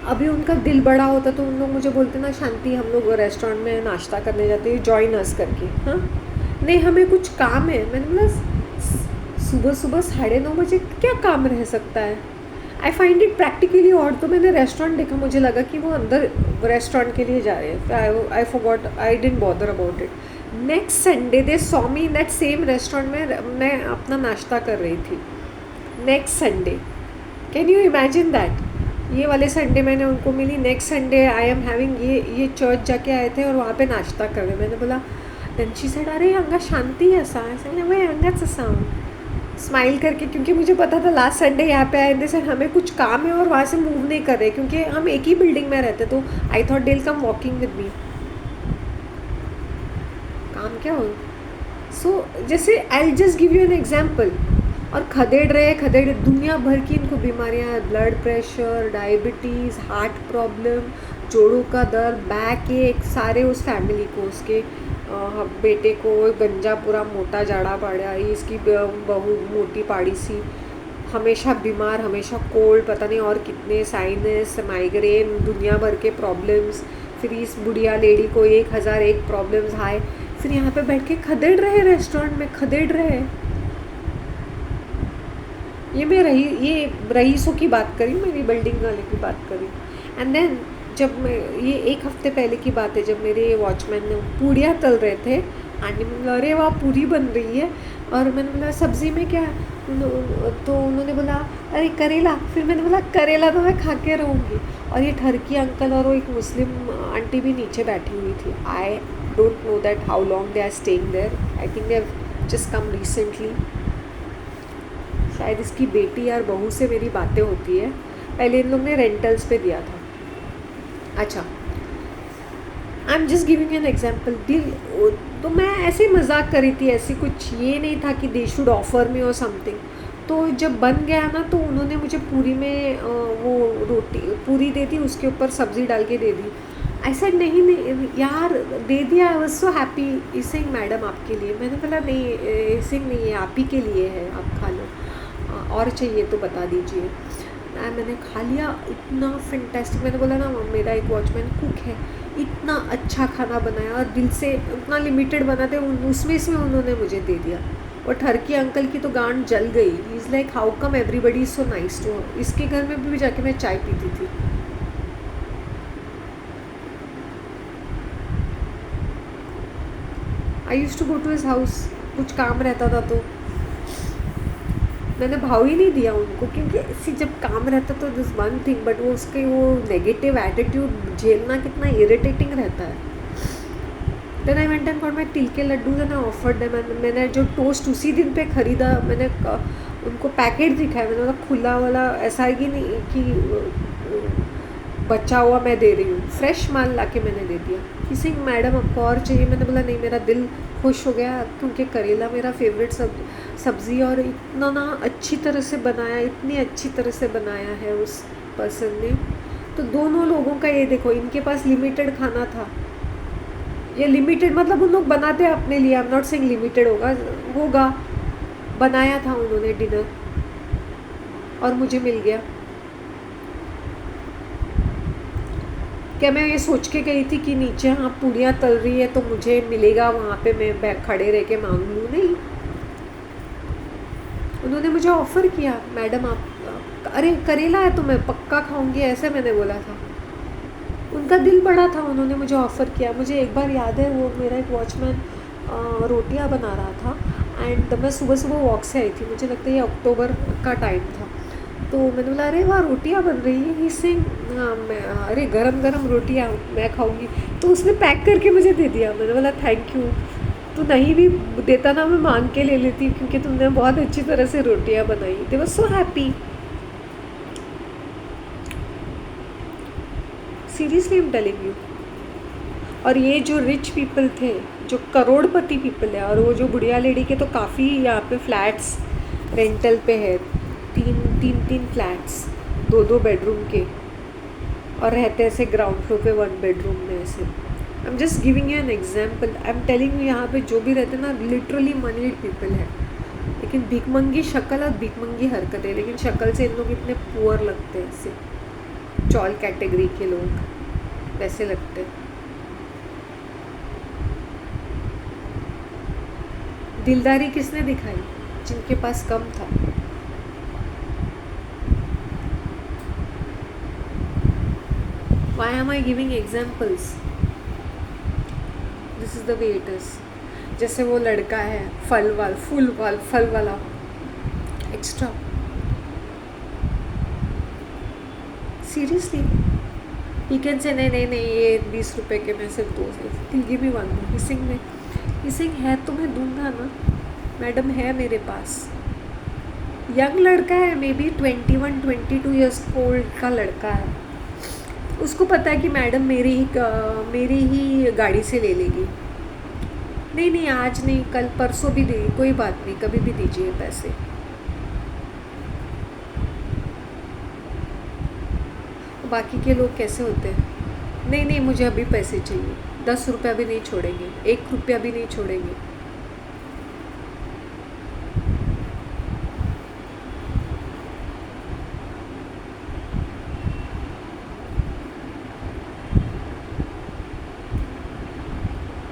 अभी उनका दिल बड़ा होता तो उन लोग मुझे बोलते ना, शांति हम लोग रेस्टोरेंट में नाश्ता करने जाते हैं, जॉइन अस करके। हाँ, नहीं हमें कुछ काम है। मैंने बोला सुबह सुबह 9:30 क्या काम रह सकता है। I find it practically odd. तो मैंने रेस्टोरेंट देखा, मुझे लगा कि वो अंदर रेस्टोरेंट के लिए जा रहे हैं। I forgot, I didn't bother about it. Next Sunday they saw me in that same restaurant में मैं अपना नाश्ता कर रही थी। Next Sunday, can you imagine that. ये वाले संडे मैंने उनको मिली, next Sunday I am having, ये चर्च जाके आए थे और वहाँ पे नाश्ता कर रहे। मैंने बोला, देन शी सेड, अरे अंगा शांति है सा, वही अंगाच साउंड, स्माइल करके, क्योंकि मुझे पता था लास्ट संडे यहाँ पे आए थे सर, हमें कुछ काम है और वहाँ से मूव नहीं कर रहे क्योंकि हम एक ही बिल्डिंग में रहते। तो I thought they'll come walking with me. काम क्या हो। सो जैसे I just give you an example. और खदेड़ दुनिया भर की इनको बीमारियाँ, blood pressure, diabetes, heart problem, जोड़ों का दर्द, बैक एक, सारे उस फैमिली को, उसके बेटे को गंजा पूरा मोटा जाड़ा पड़ा, इसकी बहू मोटी पाड़ी सी, हमेशा बीमार, हमेशा कोल्ड, पता नहीं और कितने साइनस, माइग्रेन, दुनिया भर के प्रॉब्लम्स। फिर इस बुढ़िया लेडी को 1001 प्रॉब्लम्स हाय। फिर यहाँ पे बैठ के खदेड़ रहे, रेस्टोरेंट में खदेड़ रहे। ये रईसों की बात करी, मेरी बिल्डिंग वाले की बात करी। एंड देन जब मैं, ये 1 हफ्ते पहले की बात है, जब मेरे वॉचमैन ने पूड़ियाँ तल रहे थे, आंटी ने बोला, अरे वाह पूरी बन रही है। और मैंने बोला सब्ज़ी में क्या, तो उन्होंने बोला अरे करेला। फिर मैंने बोला करेला तो मैं खा के रहूँगी। और ये ठरकी अंकल और वो एक मुस्लिम आंटी भी नीचे बैठी हुई थी। I don't know that how long they are staying there, I think they have just come recently. शायद इसकी बेटी और बहू से मेरी बातें होती है। पहले इन लोग ने रेंटल्स पे दिया था। अच्छा, आई am just giving an example. तो मैं ऐसे मजाक करी थी, ऐसी कुछ ये नहीं था कि दे शुड ऑफर मी और समथिंग। तो जब बन गया ना, तो उन्होंने मुझे पूरी में वो रोटी पूरी दे दी, उसके ऊपर सब्ज़ी डाल के दे दी। आई सेड नहीं यार, दे दिया। I was so happy. इसे मैडम आपके लिए। मैंने बोला नहीं, इसे नहीं है, आप ही के लिए है, आप खा लो, और चाहिए तो बता दीजिए। मैंने खा लिया, इतना फैंटास्टिक। मैंने बोला ना, मेरा एक वॉचमैन कुक है, इतना अच्छा खाना बनाया और दिल से, उतना लिमिटेड बनाते, उसमें उन्होंने मुझे दे दिया। और ठरकी अंकल की तो गांड जल गई। He is like how come everybody is so nice to her. इसके घर में भी जाके मैं चाय पीती थी। I used to go to his house, कुछ काम रहता था तो। मैंने भाव ही नहीं दिया उनको, क्योंकि जब काम रहता तो दिस वन थिंग, बट वो उसके वो नेगेटिव एटीट्यूड झेलना कितना इरिटेटिंग रहता है। Then I went and got my तिल के laddoo, then I offered them. मैंने जो टोस्ट उसी दिन पे ख़रीदा, मैंने उनको पैकेट दिखाया। मैंने बोला खुला वाला, ऐसा है कि नहीं कि बचा हुआ मैं दे रही हूँ, फ्रेश माल ला के मैंने दे दिया। किसी मैडम आपको और चाहिए। मैंने बोला नहीं, मेरा दिल खुश हो गया, क्योंकि करेला मेरा फेवरेट सब्ज़ी, और इतना ना अच्छी तरह से बनाया, इतनी अच्छी तरह से बनाया है उस पर्सन ने। तो दोनों लोगों का ये देखो, इनके पास लिमिटेड खाना था। ये लिमिटेड मतलब उन लोग बनाते हैं अपने लिए, आई एम नॉट सेइंग लिमिटेड होगा, बनाया था उन्होंने डिनर, और मुझे मिल गया। क्या मैं ये सोच के गई थी कि नीचे हाँ पूड़ियाँ तल रही है तो मुझे मिलेगा वहाँ पे, मैं खड़े रह के मांग लूँ? नहीं, उन्होंने मुझे ऑफ़र किया, मैडम आप अरे करेला है तो मैं पक्का खाऊंगी, ऐसे मैंने बोला था। उनका दिल बड़ा था, उन्होंने मुझे ऑफ़र किया। मुझे एक बार याद है, वो मेरा एक वॉचमैन रोटियां बना रहा था, एंड मैं सुबह सुबह वॉक से आई थी, मुझे लगता है ये अक्टूबर का टाइम था। तो मैंने बोला अरे वाह रोटियां बन रही है, इससे हाँ मैं, अरे गरम गरम रोटियां मैं खाऊंगी। तो उसने पैक करके मुझे दे दिया। मैंने बोला थैंक यू। तो नहीं भी देता ना, मैं मांग के ले लेती, क्योंकि तुमने बहुत अच्छी तरह से रोटियां बनाई। They was so happy. Seriously I am telling you. और ये जो रिच पीपल थे, जो करोड़पति पीपल है, और वो जो बुढ़िया लेडी के तो काफ़ी यहाँ पे फ्लैट्स रेंटल पे है, तीन फ्लैट्स 2-2 बेडरूम के, और रहते ऐसे ग्राउंड फ्लोर पे 1 बेडरूम में ऐसे। आई am just giving you an example. I am telling you यहाँ पे जो भी रहते हैं ना लिटरली मनीड पीपल है, लेकिन भिखमंगी शक्ल और भिखमंगी हरकत है, लेकिन शक्ल से इन लोग इतने पुअर लगते हैं, ऐसे चॉल कैटेगरी के लोग वैसे लगते हैं। दिलदारी किसने दिखाई? जिनके पास कम था। Why am I giving examples? This is the way it is. जैसे वो लड़का है फल वाला extra. Seriously he can say नहीं ये 20 रुपए के मैं सिर्फ 2 से गिव मी 1 more। हिसिंग है तो मैं दूंगा ना मैडम, है मेरे पास। यंग लड़का है, मे बी 21-22 ईयर्स ओल्ड का लड़का है, उसको पता है कि मैडम मेरी ही गाड़ी से ले लेगी। नहीं आज नहीं, कल परसों भी दे, कोई बात नहीं, कभी भी दीजिए पैसे। बाकी के लोग कैसे होते हैं? नहीं मुझे अभी पैसे चाहिए, 10 रुपया भी नहीं छोड़ेंगे, 1 रुपया भी नहीं छोड़ेंगे।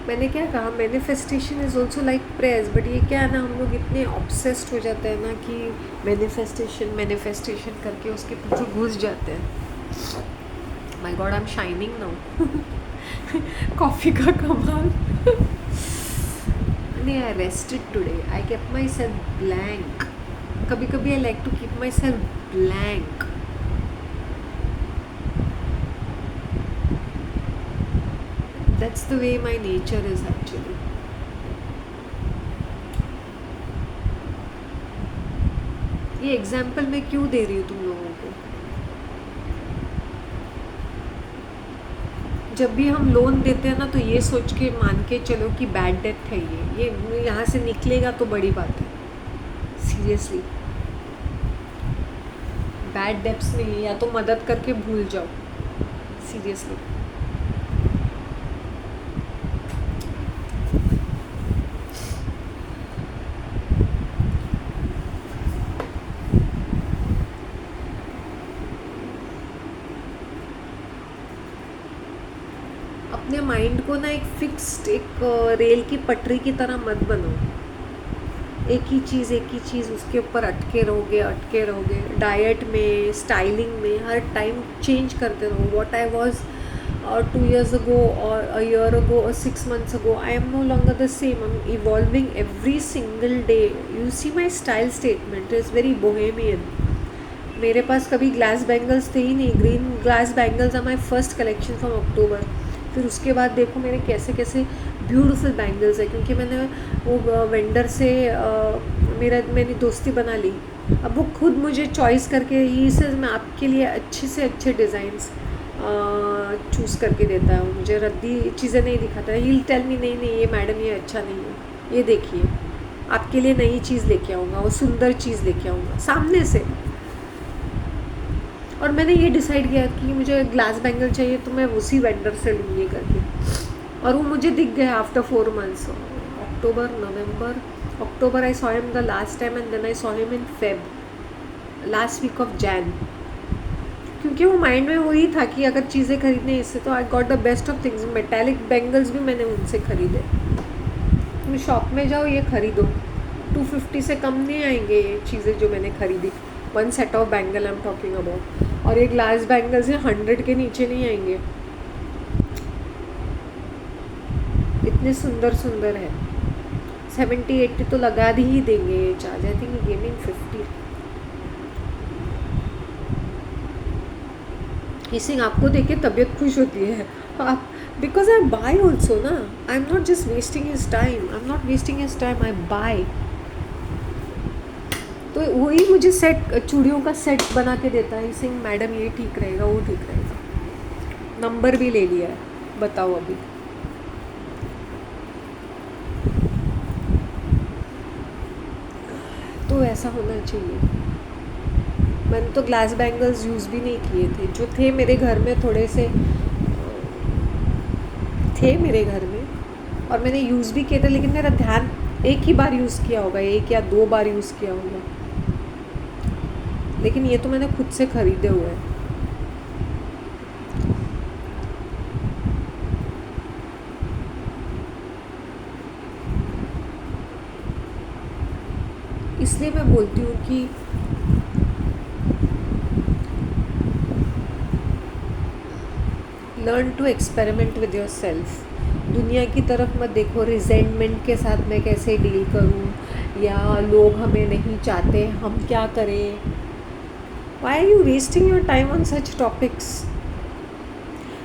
मैंने क्या कहा, manifestation is also like prayers, but ये क्या है ना, हम लोग इतने ऑब्सेस्ड हो जाते हैं ना कि मैनिफेस्टेशन करके उसके पीछे घुस जाते हैं। My God, I am shining now. Coffee का कमाल। नहीं, I rested today, I kept myself blank. कभी कभी I like to keep myself blank. That's the way my nature is actually. ये एग्जाम्पल मैं क्यों दे रही हूँ तुम लोगों को? जब भी हम लोन देते हैं ना तो ये सोच के मान के चलो कि बैड डेट है, ये यहाँ से निकलेगा तो बड़ी बात है। सीरियसली बैड डेट्स में या तो मदद करके भूल जाओ। सीरियसली अपने माइंड को ना एक फिक्स्ड रेल की पटरी की तरह मत बनाओ। एक ही चीज़ उसके ऊपर अटके रहोगे। डाइट में, स्टाइलिंग में हर टाइम चेंज करते रहो। What I was 2 years ago or a year ago or 6 months ago, I am no longer the same. I'm evolving every single day. You see my style statement is very bohemian. मेरे पास कभी ग्लास बैंगल्स थे ही नहीं। Green glass bangles are my first collection from October. फिर उसके बाद देखो मेरे कैसे ब्यूटीफुल बैंगल्स है, क्योंकि मैंने वो वेंडर से मैंने दोस्ती बना ली। अब वो खुद मुझे चॉइस करके ही से मैं आपके लिए अच्छे से अच्छे डिज़ाइंस चूज़ करके देता है। मुझे रद्दी चीज़ें नहीं दिखाता है। ही विल टेल मी नहीं ये मैडम ये अच्छा नहीं है, ये देखिए आपके लिए नई चीज़ लेके आऊँगा, वो सुंदर चीज़ लेके आऊँगा सामने से। और मैंने ये डिसाइड किया कि मुझे ग्लास बैंगल चाहिए तो मैं उसी वेंडर से लूँगी करके, और वो मुझे दिख गया after 4 months। October I saw him the last time and then I saw him in Feb, last week of Jan. क्योंकि वो माइंड में वही था कि अगर चीज़ें खरीदने इससे, तो I got the best of things. Metallic bangles भी मैंने उनसे ख़रीदे। तुम शॉप में जाओ ये ख़रीदो, 250 से कम नहीं आएंगे ये चीज़ें जो मैंने ख़रीदी। 1 set of bangle I am talking about. और ये ग्लास बैंगल्स हैं 100 के नीचे नहीं आएंगे। इतने सुंदर है। 70-80 तो लगा ही देंगे ये चार्ज। I think gaming 50। इसी आपको देख के तबीयत खुश होती है आप, बिकॉज आई बाय ऑल्सो ना। I am not just wasting his time, I buy. तो वही मुझे चूड़ियों का सेट बना के देता है। इसे मैडम ये ठीक रहेगा, वो ठीक रहेगा। नंबर भी ले लिया है, बताओ अभी। तो ऐसा होना चाहिए। मैंने तो ग्लास बैंगल्स यूज़ भी नहीं किए थे, जो थे मेरे घर में थोड़े से थे मेरे घर में, और मैंने यूज़ भी किए थे, लेकिन मेरा ध्यान एक ही बार यूज़ किया होगा, 1 या 2 बार यूज़ किया होगा। लेकिन ये तो मैंने खुद से ख़रीदे हुए हैं। इसलिए मैं बोलती हूँ कि learn to experiment with yourself. दुनिया की तरफ मत देखो रिजेंटमेंट के साथ मैं कैसे डील करूँ, या लोग हमें नहीं चाहते, हम क्या करें। Why are you wasting your time on such topics?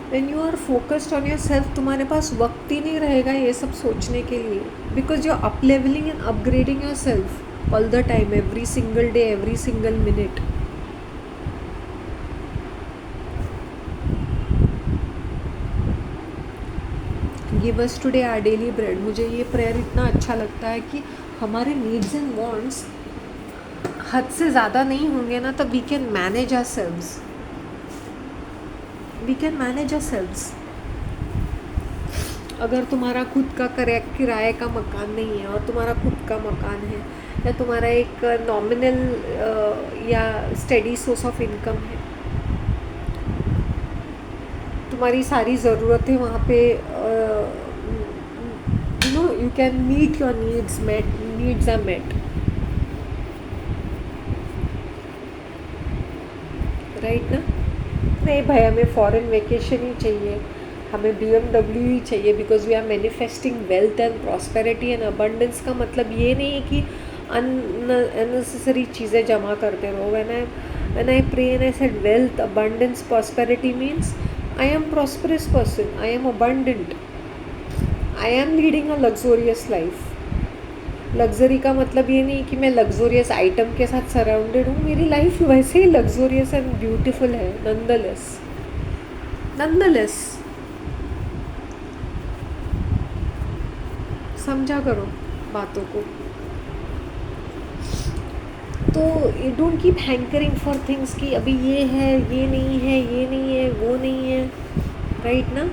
When you are focused on yourself, तुम्हारे पास वक्त ही नहीं रहेगा ये सब सोचने के लिए, because you are up levelling and upgrading yourself all the time, every single day, every single minute. Give us today our daily bread. मुझे ये प्रेयर इतना अच्छा लगता है कि हमारे नीड्स एंड वांट्स हद से ज़्यादा नहीं होंगे ना, तब we can manage ourselves, we can manage ourselves. अगर तुम्हारा खुद का किराए का मकान नहीं है और तुम्हारा खुद का मकान है, या तुम्हारा एक नॉमिनल या स्टेडी सोर्स ऑफ इनकम है, तुम्हारी सारी ज़रूरतें वहाँ पे you can meet your needs are met, right ना? नहीं भाई, हमें फॉरेन वेकेशन ही चाहिए, हमें BMW ही चाहिए, because we are manifesting wealth and prosperity and abundance. का मतलब ये नहीं है कि अननेसेसरी चीज़ें जमा करते रहो। when I pray and I said wealth, abundance, prosperity means I am prosperous person, I am abundant, I am leading a luxurious life. Luxury का मतलब ये नहीं कि मैं लग्जोरियस आइटम के साथ सराउंडेड हूँ, मेरी लाइफ वैसे ही लग्जोरियस एंड ब्यूटीफुल है नंदलेस। समझा करो बातों को। तो don't keep hankering for things कि अभी ये है, ये नहीं है, ये नहीं है, वो नहीं है, राइट ना?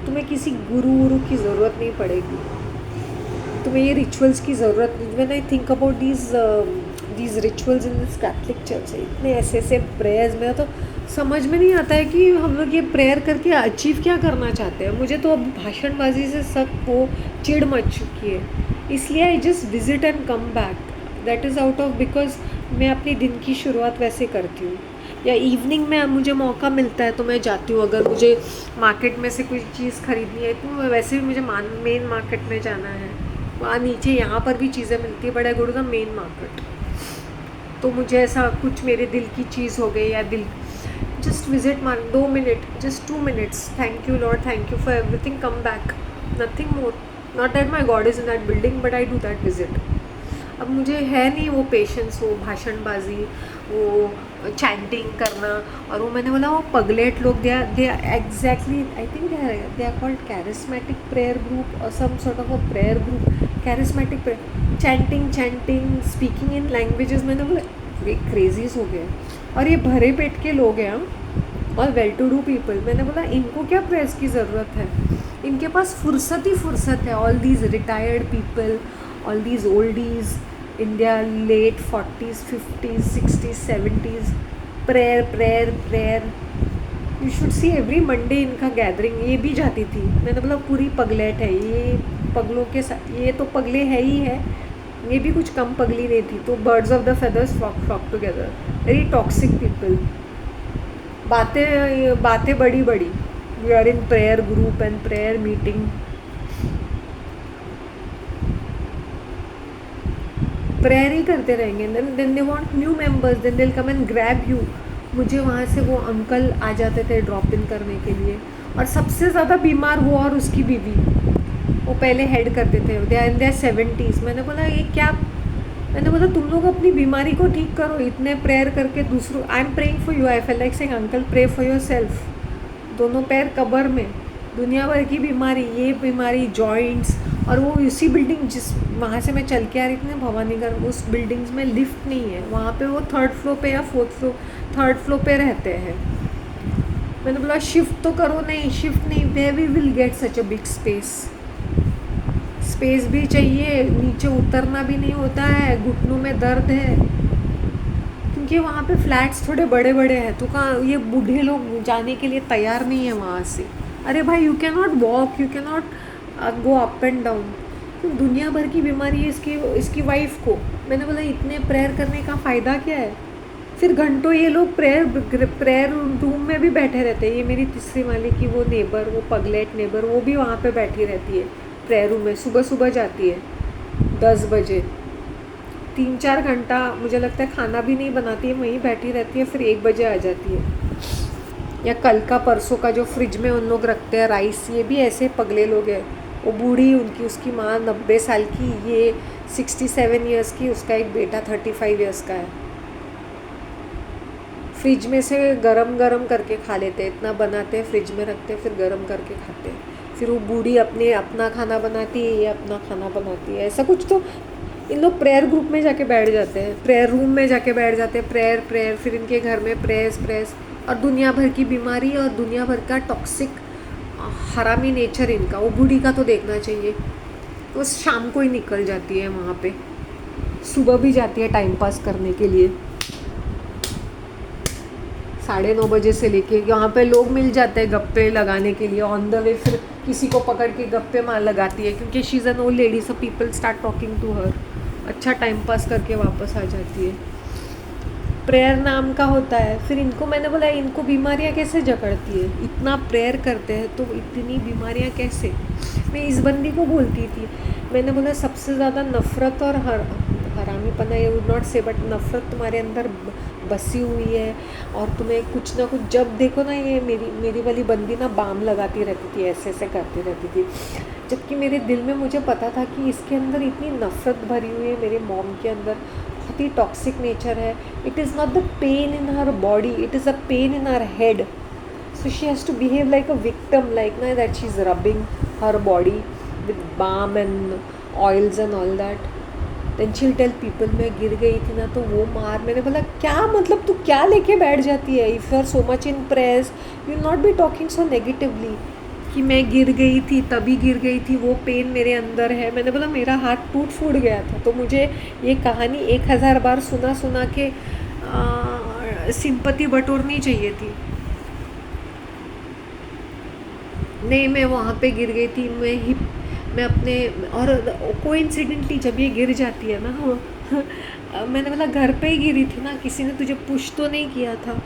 तुम्हें किसी गुरु की ज़रूरत नहीं पड़ेगी, तुम्हें ये रिचुअल्स की ज़रूरत नहीं। When I think about these rituals in this Catholic church, इतने ऐसे प्रेयर्स में तो समझ में नहीं आता है कि हम लोग ये प्रेयर करके अचीव क्या करना चाहते हैं। मुझे तो अब भाषणबाजी से सब वो चिढ़ मच चुकी है, इसलिए I just visit and come back. That is out of because मैं अपनी दिन की शुरुआत वैसे करती हूँ, या इवनिंग में मुझे मौका मिलता है तो मैं जाती हूँ। अगर मुझे मार्केट में से कोई चीज़ ख़रीदनी है तो वैसे भी मुझे मेन मार्केट में जाना है, वहाँ नीचे यहाँ पर भी चीज़ें मिलती है, but I go to the main market. तो मुझे ऐसा कुछ मेरे दिल की चीज़ हो गई, या दिल just visit 2 minute, just 2 minutes, thank you Lord, thank you for everything, come back, nothing more. Not that my God is in that building, but I do that visit. अब मुझे है नहीं वो पेशेंस, वो भाषणबाजी, वो चैंटिंग करना। और वो मैंने बोला वो पगलेट लोग, they exactly, I think they are called charismatic prayer group और some sort of a prayer group, charismatic prayer, chanting, speaking in languages. मैंने बोला ये क्रेजीज हो गए, और ये भरे पेट के लोग हैं और वेल टू डू पीपल। मैंने बोला इनको क्या प्रेयर्स की ज़रूरत है, इनके पास फुर्सत ही फुर्सत है। All these retired people, all these oldies in their late 40s, 50s, 60s, 70s, prayer. You should see every Monday इनका गैदरिंग। ये भी जाती थी, मैंने बोला पूरी पगलेट है ये, पगलों के साथ, ये तो पगले है ही है, ये भी कुछ कम पगली नहीं थी। तो birds of the feathers flock together, very toxic people. बातें बड़ी बड़ी, we are in prayer group and prayer meeting, prayer ही करते रहेंगे। Then they want new members, then they will come and grab you. मुझे वहाँ से वो अंकल आ जाते थे ड्रॉप इन करने के लिए, और सबसे ज़्यादा बीमार वो और उसकी बीवी, वो पहले हेड करते थे, they are in their 70s। मैंने बोला ये क्या, मैंने बोला तुम लोग अपनी बीमारी को ठीक करो, इतने प्रेयर करके दूसरों। I am praying for you, I feel like saying uncle pray for yourself. दोनों पैर कब्र में, दुनिया भर की बीमारी, ये बीमारी, जॉइंट्स, और वो उसी बिल्डिंग जिस वहाँ से मैं चल के आ रही थी ना भवानीगढ़, उस बिल्डिंग्स में लिफ्ट नहीं है, वहाँ पे वो थर्ड फ्लोर पे या थर्ड फ्लोर पे रहते हैं। मैंने बोला शिफ्ट तो करो, नहीं शिफ्ट नहीं, वे we will get such a big space भी चाहिए, नीचे उतरना भी नहीं होता है, घुटनों में दर्द है, क्योंकि वहाँ पे फ्लैट्स थोड़े बड़े बड़े हैं, तो कहाँ ये बूढ़े लोग जाने के लिए तैयार नहीं है वहाँ से। अरे भाई you can not walk, you can not go up and down. तो दुनिया भर की बीमारी है इसकी वाइफ को। मैंने बोला इतने प्रेयर करने का फ़ायदा क्या है? फिर घंटों ये लोग प्रेयर रूम में भी बैठे रहते हैं। ये मेरी तीसरी माले की वो नेबर, वो पगलेट नेबर, वो भी वहाँ पे बैठी रहती है प्रेयर रूम में, सुबह सुबह जाती है 10 बजे, 3-4 घंटा मुझे लगता है खाना भी नहीं बनाती है, वहीं बैठी रहती है, फिर 1 बजे आ जाती है। या कल का परसों का जो फ्रिज में उन लोग रखते हैं राइस, ये भी ऐसे पगले लोग हैं। वो बूढ़ी उसकी माँ 90 साल की, ये 67 ईयर्स की, उसका एक बेटा 35 ईयर्स का है। फ्रिज में से गरम गरम करके खा लेते हैं, इतना बनाते हैं फ्रिज में रखते हैं, फिर गरम करके खाते हैं। फिर वो बूढ़ी अपना खाना बनाती है, ये अपना खाना बनाती है, ऐसा कुछ। तो इन लोग प्रेयर ग्रुप में जाके बैठ जाते हैं, प्रेयर रूम में जाके बैठ जाते हैं, प्रेयर, फिर इनके घर में प्रेस, और दुनिया भर की बीमारी और दुनिया भर का टॉक्सिक हरामी नेचर इनका। वो बूढ़ी का तो देखना चाहिए, वो शाम को ही निकल जाती है वहाँ पे, सुबह भी जाती है टाइम पास करने के लिए, 9:30 बजे से लेके। यहाँ पे लोग मिल जाते हैं गप्पे लगाने के लिए ऑन द वे, फिर किसी को पकड़ के गप्पे मार लगाती है, क्योंकि she is an old lady, so people start talking to her. अच्छा टाइम पास करके वापस आ जाती है। प्रेयर नाम का होता है। फिर इनको मैंने बोला इनको बीमारियाँ कैसे जकड़ती है, इतना प्रेयर करते हैं तो इतनी बीमारियाँ कैसे। मैं इस बंदी को बोलती थी, मैंने बोला सबसे ज़्यादा नफ़रत और हरामीपना, ये वुड नॉट से, बट नफ़रत तुम्हारे अंदर बसी हुई है, और तुम्हें कुछ ना कुछ जब देखो ना, ये मेरी वाली बंदी ना बाम लगाती रहती थी, ऐसे करती रहती थी, जबकि मेरे दिल में मुझे पता था कि इसके अंदर इतनी नफ़रत भरी हुई है, मेरे मॉम के अंदर बहुत ही टॉक्सिक नेचर है। It is not the pain in her body, it is a pain in her head. So she has to behave like a victim, like na, that she's rubbing her body with balm and oils and all that. Then she'll tell people मैं गिर गई थी ना तो वो मार। मैंने बोला क्या मतलब, तू क्या लेके बैठ जाती है? If you are so much in prayers, you will not be talking so negatively कि मैं गिर गई थी, तभी गिर गई थी, वो पेन मेरे अंदर है। मैंने बोला मेरा हाथ टूट फूट गया था, तो मुझे ये कहानी 1000 बार सुना के सिंपैथी बटोरनी चाहिए थी। नहीं, मैं वहाँ पे गिर गई थी, मैं अपने, और कोइंसिडेंटली जब ये गिर जाती है ना मैंने बोला घर पे ही गिरी थी ना, किसी ने तुझे पुश तो नहीं किया था।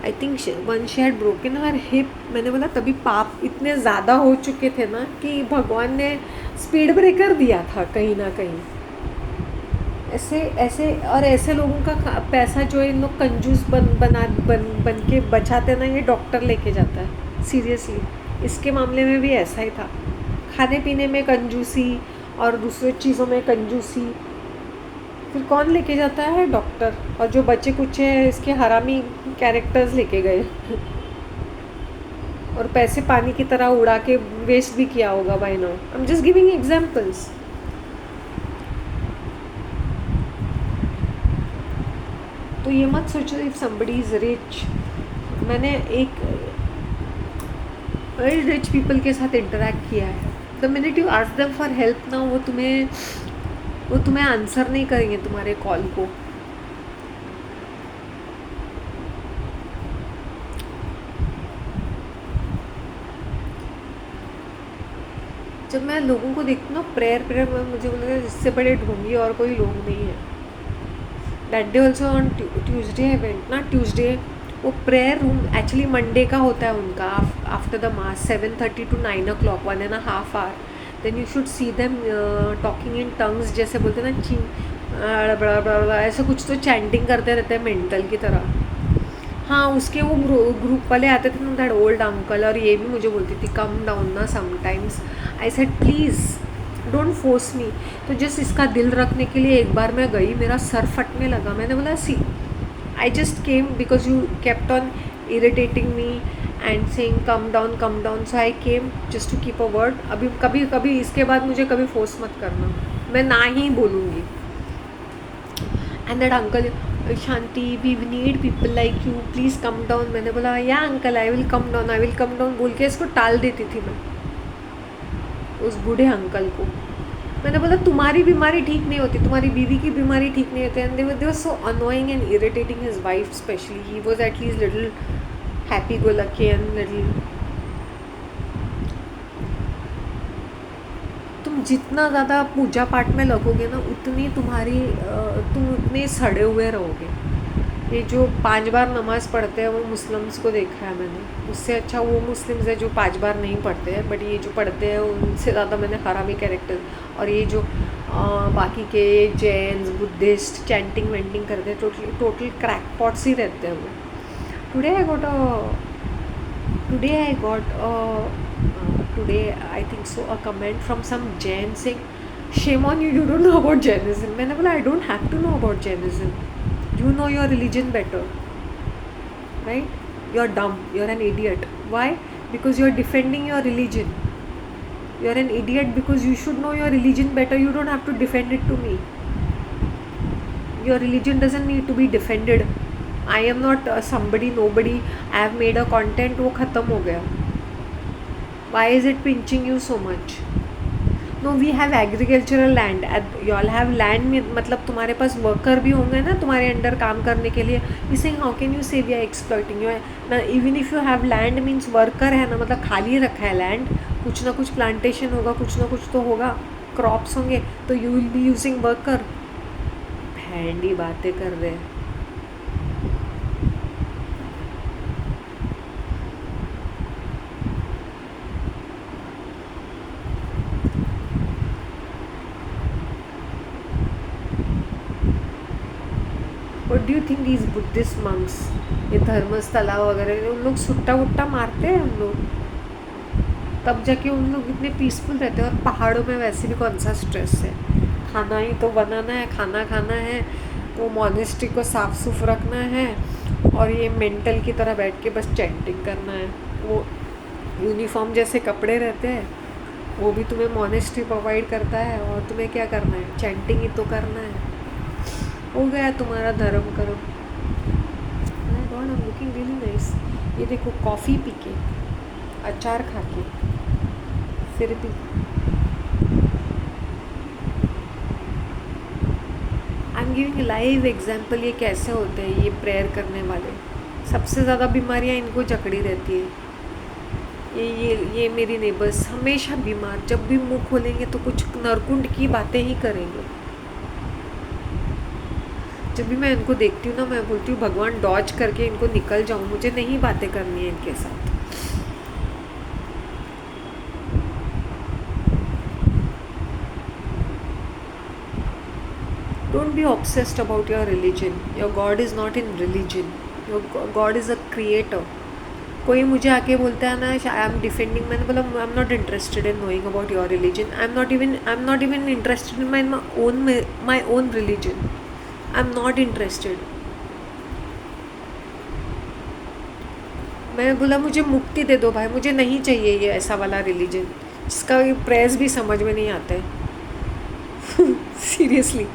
I think one she had broken her hip. मैंने बोला तभी पाप इतने ज़्यादा हो चुके थे ना कि भगवान ने स्पीड ब्रेकर दिया था कहीं ना कहीं। ऐसे लोगों का पैसा जो इन लोग कंजूस बन के बचाते ना, ये डॉक्टर लेके जाता है सीरियसली। इसके मामले में भी ऐसा ही था, खाने पीने में कंजूसी और दूसरे चीज़ों में कंजूसी, फिर कौन लेके जाता है? डॉक्टर। और जो बच्चे कुछ इसके हरामी कैरेक्टर्स लेके गए और पैसे पानी की तरह उड़ा के वेस्ट भी किया होगा by now. I am just giving examples. तो ये मत सोचो इफ समबडी इज़ रिच। मैंने एक वेरी रिच पीपल के साथ इंटरेक्ट किया है। The minute you ask them for help ना, वो तुम्हें आंसर नहीं करेंगे तुम्हारे कॉल को। जब मैं लोगों को देखती हूँ ना प्रेयर में, मुझे बोलता है इससे बड़े ढोंगी और कोई लोग नहीं है। That day also on Tuesday event ना, ट्यूजडे वो प्रेयर रूम एक्चुअली मंडे का होता है उनका, after the mass 7:30 to 9 o'clock, 1.5 hour। Then you should see them talking in tongues, जैसे बोलते हैं ना बड़ा ऐसा कुछ तो चैंटिंग करते रहते हैं मेंटल की तरह। हाँ, उसके वो ग्रुप वाले आते थे ना, दैट ओल्ड अंकल, और ये भी मुझे बोलती थी कम डाउन ना sometimes. I said please don't force me. तो जस्ट इसका दिल रखने के लिए एक बार मैं गई, मेरा सर फटने लगा। मैंने बोला see I just came because you kept on irritating me and saying come down, so I came just to keep a word. अभी कभी कभी इसके बाद मुझे कभी फोर्स मत करना, मैं ना ही बोलूँगी. And that uncle, Shanti we need people like you, please come down. मैंने बोला या uncle I will come down, I will come down बोल के इसको टाल देती थी मैं, उस बूढ़े अंकल को. मैंने बोला तुम्हारी बीमारी ठीक नहीं होती, तुम्हारी बीवी की बीमारी ठीक नहीं होती. And they were so annoying and irritating, his wife specially. He was at least little happy go lucky and little. तुम जितना ज़्यादा पूजा पाठ में लगोगे ना, उतनी तुम उतने सड़े हुए रहोगे. ये जो 5 बार नमाज़ पढ़ते हैं वो मुस्लिम्स को देखा है मैंने. उससे अच्छा वो मुस्लिम्स है जो 5 बार नहीं पढ़ते हैं, बट ये जो पढ़ते हैं उनसे ज़्यादा मैंने हरामी कैरेक्टर. और ये जो बाकी के जैन्स बुद्धिस्ट चैंटिंग वेंटिंग करते हैं, टोटल क्रैकपॉट्स ही रहते हैं वो. Today I got today I think so a comment from some Jain saying shame on you, you don't know about Jainism. मैंने बोला I don't have to know about Jainism, you know your religion better, right? You're dumb, you're an idiot. Why? Because you're defending your religion. You're an idiot because you should know your religion better. You don't have to defend it to me. Your religion doesn't need to be defended. I am not somebody, nobody. I have made a content, वो ख़त्म हो गया. Why is it pinching you so much? No, we have agricultural land. You all have land में मतलब तुम्हारे पास वर्कर भी होंगे ना तुम्हारे अंडर काम करने के लिए. You saying how can you say we are exploiting you? ना even if you have land means worker है ना, मतलब खाली रखा है land, कुछ ना कुछ प्लांटेशन होगा, कुछ ना कुछ तो होगा, क्रॉप्स होंगे, तो you will be using worker. Bhendi बातें कर रहे हैं. What do you think these Buddhist monks, ये धर्मस्थला वगैरह, उन लोग सुट्टा वुट्टा मारते हैं उन लोग, तब जाके उन लोग इतने पीसफुल रहते हैं. और पहाड़ों में वैसे भी कौन सा स्ट्रेस है, खाना ही तो बनाना है, खाना खाना है, वो मोनेस्ट्री को साफ सुफ रखना है, और ये मेंटल की तरह बैठ के बस चैंटिंग करना है. वो यूनिफॉर्म जैसे कपड़े रहते हैं वो भी तुम्हें मोनेस्ट्री प्रोवाइड करता है, और तुम्हें क्या करना है, चैंटिंग ही तो करना है. हो गया तुम्हारा धर्म कर्म. God I am looking really nice. ये देखो कॉफ़ी पी के, अचार खा के, फिर भी I am giving live example. ये कैसे होते हैं ये प्रेयर करने वाले. सबसे ज़्यादा बीमारियाँ इनको जकड़ी रहती है. ये मेरी नेबर्स हमेशा बीमार, जब भी मुंह खोलेंगे तो कुछ नरकुंड की बातें ही करेंगे. जब भी मैं इनको देखती हूँ ना, मैं बोलती हूँ भगवान डॉज करके इनको निकल जाऊँ, मुझे नहीं बातें करनी है इनके साथ. Don't be obsessed about your religion. Your God is not in religion, your God is a creator. कोई मुझे आके बोलता है ना आई एम डिफेंडिंग, मैंने बोला आई am not interested in knowing about your religion. I am not even interested in my own religion. I am not interested. मैंने बोला मुझे मुक्ति दे दो भाई, मुझे नहीं चाहिए ये ऐसा वाला रिलीजन जिसका प्रेस भी समझ में नहीं आता है. Seriously.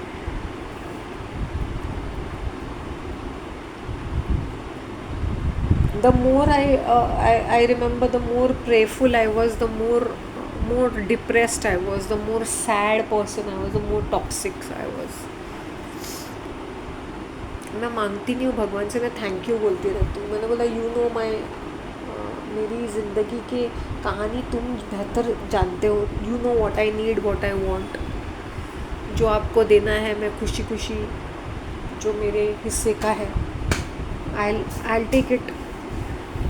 The more I remember, the more prayerful I was, the more depressed I was, the more sad person I was, the more toxic I was. मैं मांगती नहीं हूँ भगवान से, मैं थैंक यू बोलती रहती हूँ. मैंने बोला यू नो मेरी ज़िंदगी की कहानी तुम बेहतर जानते हो. You know what I need, what I want. जो आपको देना है मैं खुशी खुशी, जो मेरे हिस्से का है आई टेक इट.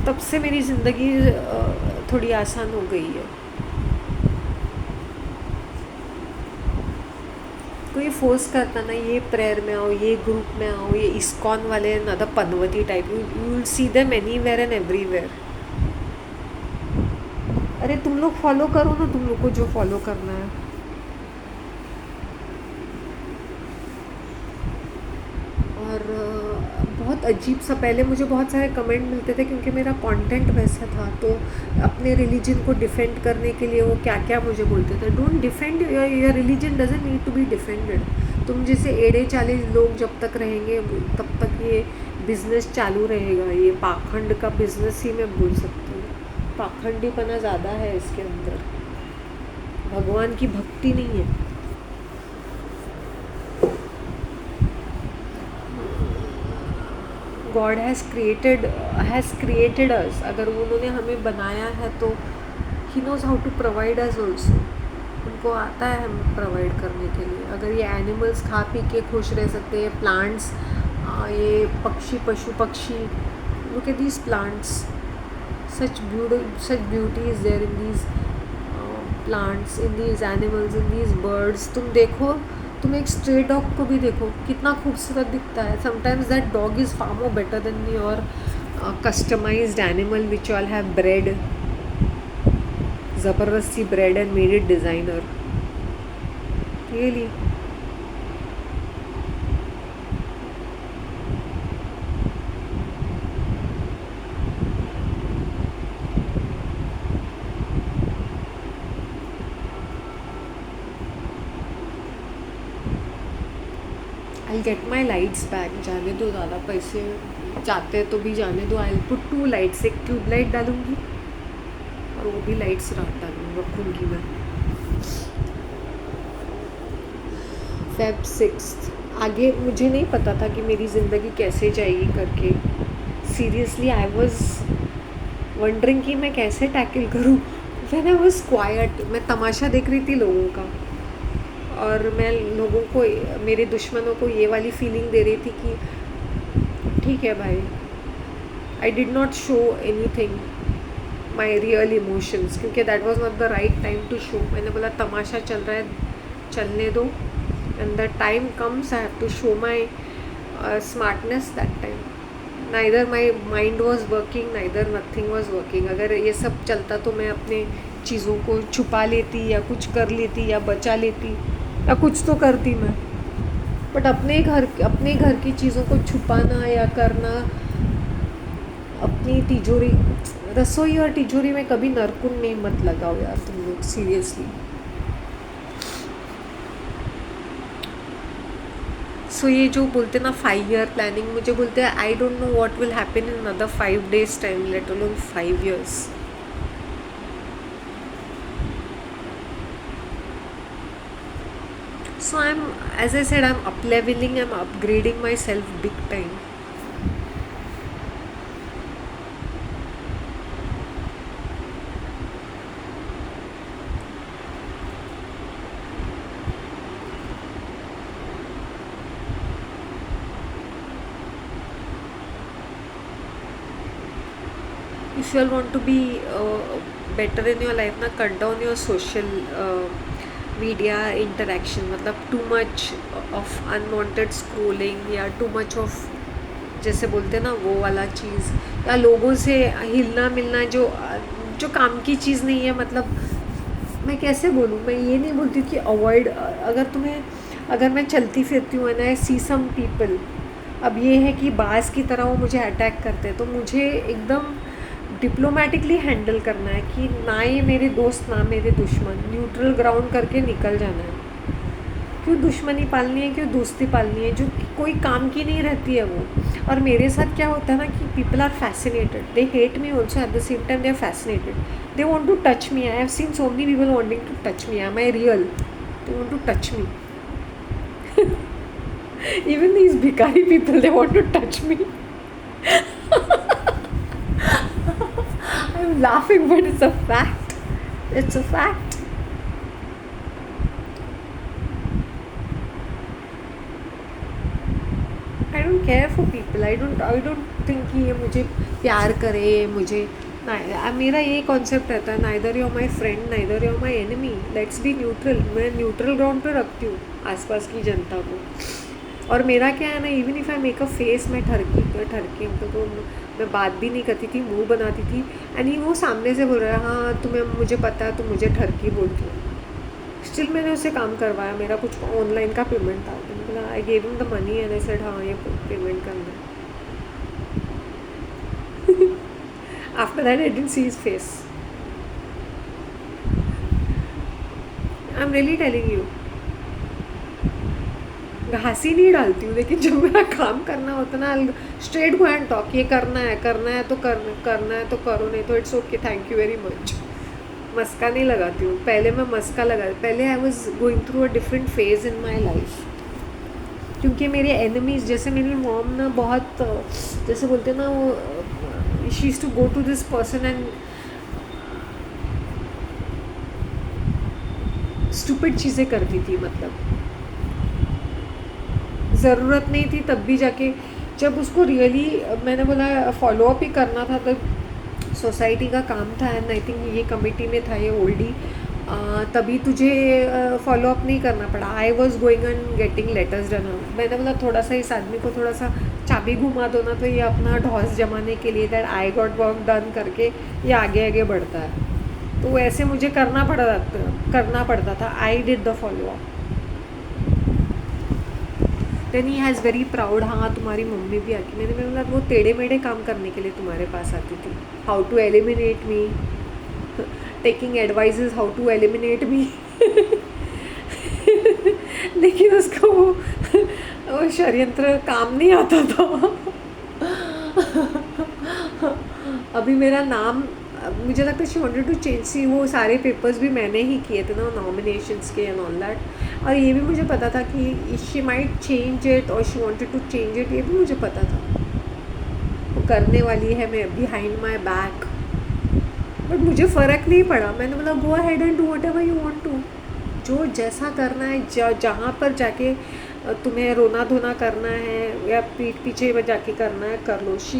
तब से मेरी ज़िंदगी थोड़ी आसान हो गई है. कोई फोर्स करता ना ये प्रेयर में आओ, ये ग्रुप में आओ, ये इस्कॉन वाले ना द पनवती type, you will see them anywhere and everywhere. अरे तुम लोग फॉलो करो ना, तुम लोग को जो फॉलो करना है. और बहुत अजीब सा, पहले मुझे बहुत सारे कमेंट मिलते थे क्योंकि मेरा कंटेंट वैसा था, तो अपने रिलीजन को डिफेंड करने के लिए वो क्या क्या मुझे बोलते थे, don't defend your religion, doesn't need to be defended. तुम जैसे एड़े चालीस लोग जब तक रहेंगे तब तक ये बिज़नेस चालू रहेगा। ये पाखंड का बिज़नेस ही मैं बोल सकती हूँ, पाखंडीपना ज़्यादा है इसके अंदर, भगवान की भक्ति नहीं है। गॉड हैज़ क्रिएटेड अस, अगर उन्होंने हमें बनाया है तो he knows how to provide us also, उनको आता है हमें प्रोवाइड करने के लिए। अगर ये एनिमल्स खा पी के खुश रह सकते हैं, प्लांट्स, ये पशु पक्षी, look at these plants, such beauty is there in these plants, in these animals, in these birds. तुम देखो, तुम एक स्ट्रे डॉग को भी देखो कितना खूबसूरत दिखता है। Sometimes that dog is far more better than your customized animal which all have bred, ज़बरदस्ती bred and made it designer, really. I get my lights back, जाने दो, ज़्यादा पैसे जाते तो भी जाने दो। आई पुट 2 लाइट्स, एक ट्यूब लाइट डालूँगी और वो भी लाइट्स रखूँगी मैं। Feb 6th, आगे मुझे नहीं पता था कि मेरी ज़िंदगी कैसे जाएगी करके। सीरियसली आई वॉज वंडरिंग कि मैं कैसे टैकल करूँ। व्हेन आई वॉज क्वाइट, मैं तमाशा देख रही थी लोगों का, और मैं लोगों को, मेरे दुश्मनों को ये वाली फीलिंग दे रही थी कि ठीक है भाई, आई डिड नॉट शो एनी थिंग माई रियल इमोशंस, क्योंकि that was not the right time to show. मैंने बोला तमाशा चल रहा है, चलने दो, and the time comes I have to show my smartness that time. Neither my mind was working, neither nothing was working. अगर ये सब चलता तो मैं अपने चीज़ों को छुपा लेती या कुछ कर लेती या बचा लेती या कुछ तो करती मैं, बट अपने घर की चीज़ों को छुपाना या करना, अपनी तिजोरी, रसोई और तिजोरी में कभी नरकुन नहीं मत लगाओ यार तुम लोग, सीरियसली। सो ये जो बोलते ना 5 ईयर प्लानिंग, मुझे बोलते हैं आई don't know what will happen in another 5 days time, let alone 5 years। So as I said, I'm up-leveling, I'm upgrading myself big time. If you all want to be better in your life ना, cut down your social media interaction, मतलब too much of unwanted scrolling या टू मच ऑफ, जैसे बोलते हैं ना वो वाला चीज़, या लोगों से हिलना मिलना जो काम की चीज़ नहीं है। मतलब मैं कैसे बोलूँ, मैं ये नहीं बोलती कि अवॉइड, अगर मैं चलती फिरती हूँ and I C some people, अब ये है कि बाज़ की तरह वो मुझे अटैक करते हैं, तो मुझे एकदम डिप्लोमेटिकली हैंडल करना है कि ना ये मेरे दोस्त ना मेरे दुश्मन, न्यूट्रल ग्राउंड करके निकल जाना है। क्यों दुश्मनी पालनी है, क्यों दोस्ती पालनी है जो कोई काम की नहीं रहती है वो। और मेरे साथ क्या होता है ना कि people are fascinated, they hate me also at the same time, they are fascinated, they want to touch me. I have seen so many people wanting to touch me, am I real, they want to touch me. even these bhikari people, they want to touch me. I'm laughing, but it's a fact. It's a fact. I don't care for people. I don't think कि ये मुझे प्यार करे, मुझे मेरा ये कॉन्सेप्ट रहता है, neither you my friend neither you my enemy, let's be neutral. मैं न्यूट्रल ग्राउंड पे रखती हूँ आसपास की जनता को। और मेरा क्या है ना, even if I make a face, मैं ठरकी तो मैं बात भी नहीं करती थी, मुंह बनाती थी, एंड वो सामने से बोल रहा है हाँ तुम्हें, मुझे पता है तुम मुझे ठरकी बोलती हो। स्टिल मैंने उससे काम करवाया, मेरा कुछ ऑनलाइन का पेमेंट था, तो बोला I gave him the money and I said हाँ ये पेमेंट करना है। After that I didn't see his face. I am really telling you, हंसी नहीं डालती हूँ, लेकिन जब मेरा काम करना होता ना, स्ट्रेट गो एंड टॉक, ये करना है तो करना है तो करो, नहीं तो it's okay, thank you very much. मस्का नहीं लगाती हूँ। पहले मैं मस्का पहले I was going through a different phase in my life, क्योंकि मेरे एनिमीज, जैसे मेरी मॉम ना बहुत जैसे बोलते हैं ना, वो she used to go to this person and stupid चीज़ें करती थी, मतलब ज़रूरत नहीं थी, तब भी जाके जब उसको रियली मैंने बोला फॉलो अप ही करना था, तब सोसाइटी का काम था, एंड आई थिंक ये कमेटी में था, ये ओल्डी, तभी तुझे फॉलो अप नहीं करना पड़ा। आई was going and getting letters done. मैंने बोला थोड़ा सा इस आदमी को थोड़ा सा चाबी घुमा दो ना, तो ये अपना ढौस जमाने के लिए that I got work done करके ये आगे आगे बढ़ता है। तो वैसे मुझे करना पड़ता था। I did the follow up. Then he has very proud, हाँ तुम्हारी मम्मी भी आके, मैंने बोला वो टेढ़े मेढ़े काम करने के लिए तुम्हारे पास आती थी, how to eliminate me, taking advices how to eliminate me. लेकिन उसको वो षड्यंत्र काम नहीं आता था। अभी मेरा नाम, मुझे लगता है शी वांटेड टू चेंज, सी वो सारे पेपर्स भी मैंने ही किए थे ना, नॉमिनेशंस के एंड ऑल दैट, और ये भी मुझे पता था कि शी माइट चेंज इट और she wanted to change it, ये भी मुझे पता था वो करने वाली है, मैं बिहाइंड माई बैक, बट मुझे फ़र्क नहीं पड़ा। मैंने बोला go ahead and do whatever you want to, जो जैसा करना है, जहाँ पर जाके तुम्हें रोना धोना करना है या पीठ पीछे में जाके करना है कर लो। शी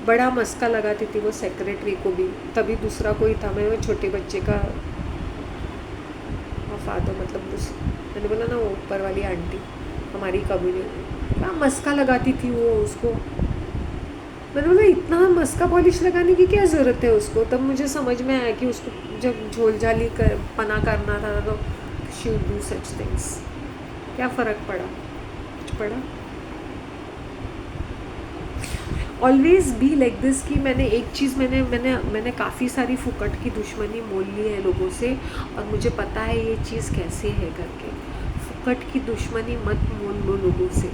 बड़ा मस्का लगाती थी वो सेक्रेटरी को भी, तभी दूसरा कोई था, मैं वो छोटे बच्चे का फादर, मतलब उस, मैंने बोला ना वो ऊपर वाली आंटी हमारी कम्युनिटी, क्या मस्का लगाती थी वो उसको। मैंने बोला इतना मस्का पॉलिश लगाने की क्या ज़रूरत है उसको। तब मुझे समझ में आया कि उसको जब झोलझाली कर पना करना था तो she would do such things. क्या फ़र्क पड़ा, कुछ पड़ा। ऑलवेज बी लाइक दिस, कि मैंने एक चीज़ मैंने काफ़ी सारी फुकट की दुश्मनी मोल ली है लोगों से, और मुझे पता है ये चीज़ कैसे है करके। फुकट की दुश्मनी मत मोल लो लोगों से,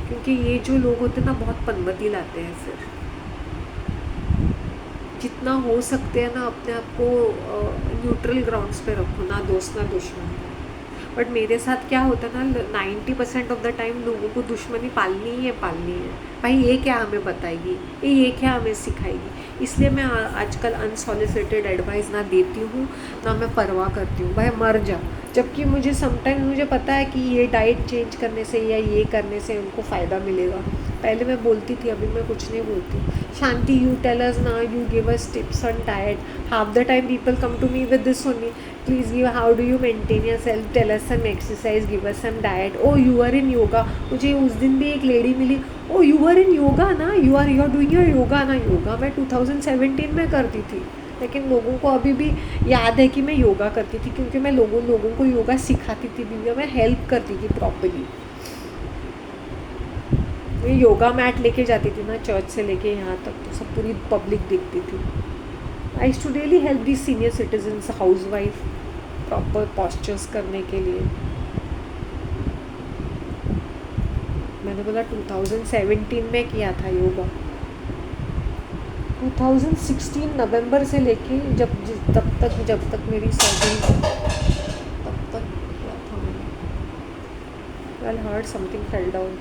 क्योंकि ये जो लोग होते हैं ना बहुत पनवती लाते हैं। फिर जितना हो सकते हैं ना अपने आप को न्यूट्रल ग्राउंड्स पे रखो, ना दोस्त ना दुश्मन। बट मेरे साथ क्या होता है ना, 90% ऑफ द टाइम लोगों को दुश्मनी पालनी ही है भाई, ये क्या हमें बताएगी, ये क्या हमें सिखाएगी। इसलिए मैं आजकल अनसॉलिसिटेड एडवाइस ना देती हूँ, ना मैं परवाह करती हूँ, भाई मर जा। जबकि मुझे समटाइम मुझे पता है कि ये डाइट चेंज करने से या ये करने से उनको फ़ायदा मिलेगा। पहले मैं बोलती थी, अभी मैं कुछ नहीं बोलती। शांति, यू टेल अस ना, you give us tips on diet. Half the time people come to me with this only, please give, how do you maintain yourself, tell us some exercise, give us some diet. Oh you are in yoga. मुझे उस दिन भी एक लेडी मिली, oh you are in yoga ना, you are doing your yoga ना। योगा मैं 2017 में करती थी, लेकिन लोगों को अभी भी याद है कि मैं योगा करती थी, क्योंकि मैं लोगों को योगा सिखाती थी भी, मैं हेल्प करती थी प्रॉपर्ली। मैं योगा मैट लेके जाती थी ना, चर्च से लेके यहाँ तक, तो सब पूरी पब्लिक दिखती थी। I used to really help the senior citizens, housewife, proper postures करने के लिए। मैंने बोला 2017 में किया था योगा, 2016 नवंबर से लेके तब तक मेरी सर्जरी, तब तक किया था मैंने। I heard something fell down.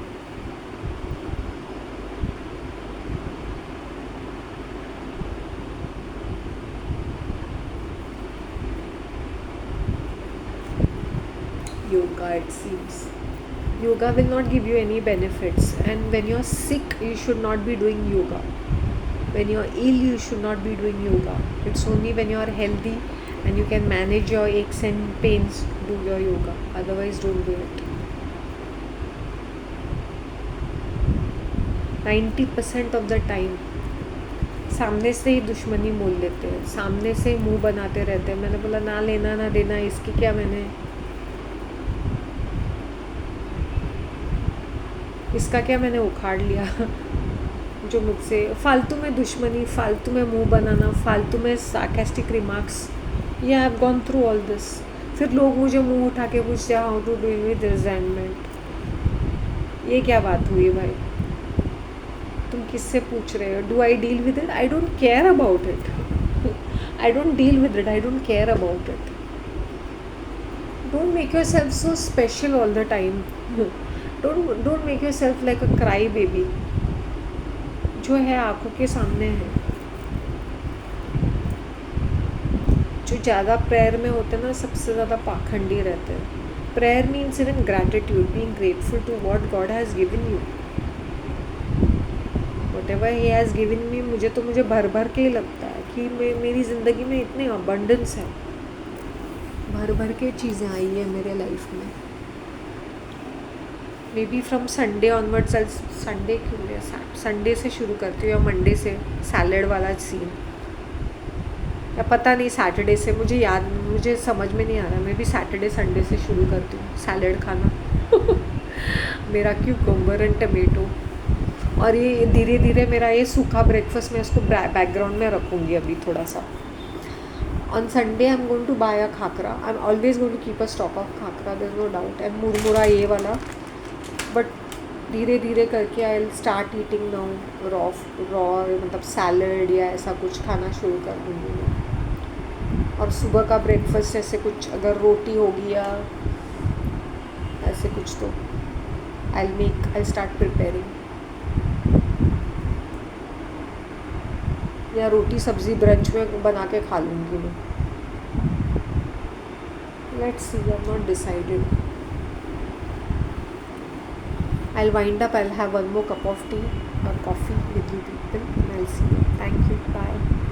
Yoga, it seems. Yoga will not give you any benefits, and when you're sick you should not be doing yoga. When you're ill you should not be doing yoga. It's only when you're healthy and you can manage your aches and pains, do your yoga. Otherwise don't do it. 90% of the time सामने से ही दुश्मनी मोल लेते हैं, सामने से ही मुंह बनाते रहते हैं। मैंने बोला ना लेना ना देना, इसकी क्या, इसका क्या मैंने उखाड़ लिया। जो मुझसे फालतू में दुश्मनी, फालतू में मुंह बनाना, फालतू में सार्केस्टिक रिमार्क्स, ये I have gone through all this. फिर लोग मुझे मुंह उठा के पूछते हैं how to deal with resentment. ये क्या बात हुई भाई? तुम किससे पूछ रहे हो? Do I deal with it? I don't care about it. I don't deal with it, I don't care about it. Don't make your self so special all the time. Don't make your self like a cry baby. जो है आंखों के सामने है। जो ज़्यादा प्रेयर में होते हैं ना, सबसे ज़्यादा पाखंडी रहते हैं। Prayer means even gratitude, being grateful to what God has given you, whatever he has given me. मुझे भर भर के ही लगता है कि मेरी ज़िंदगी में इतने अबंडेंस है, भर भर के चीज़ें आई है मेरे लाइफ में। May be from Sunday onwards, Sunday क्यों है, संडे से शुरू करती हूँ या मंडे से, सैलड वाला सीन, या पता नहीं सैटरडे से, मुझे समझ में नहीं आ रहा। मैं भी सैटरडे संडे से शुरू करती हूँ सैलड खाना। मेरा क्यूकम्बर एंड टमेटो, और ये धीरे धीरे मेरा ये सूखा ब्रेकफास्ट, मैं इसको बैकग्राउंड में रखूँगी अभी थोड़ा सा। On Sunday I am going to buy a khakhra. I am always going to keep a stock of khakhra, there is no doubt, and murmura ये वाला। बट धीरे धीरे करके I will start eating now raw मतलब सैलड या ऐसा कुछ खाना शुरू कर दूँगी मैं। और सुबह का ब्रेकफास्ट ऐसे कुछ, अगर रोटी होगी या ऐसे कुछ, तो आई स्टार्ट प्रिपेयरिंग, या रोटी सब्ज़ी ब्रंच में बना के खा लूँगी मैं। Let's see, I am not decided. I'll wind up, I'll have one more cup of tea or coffee with you people, and I'll see you. Thank you. Bye.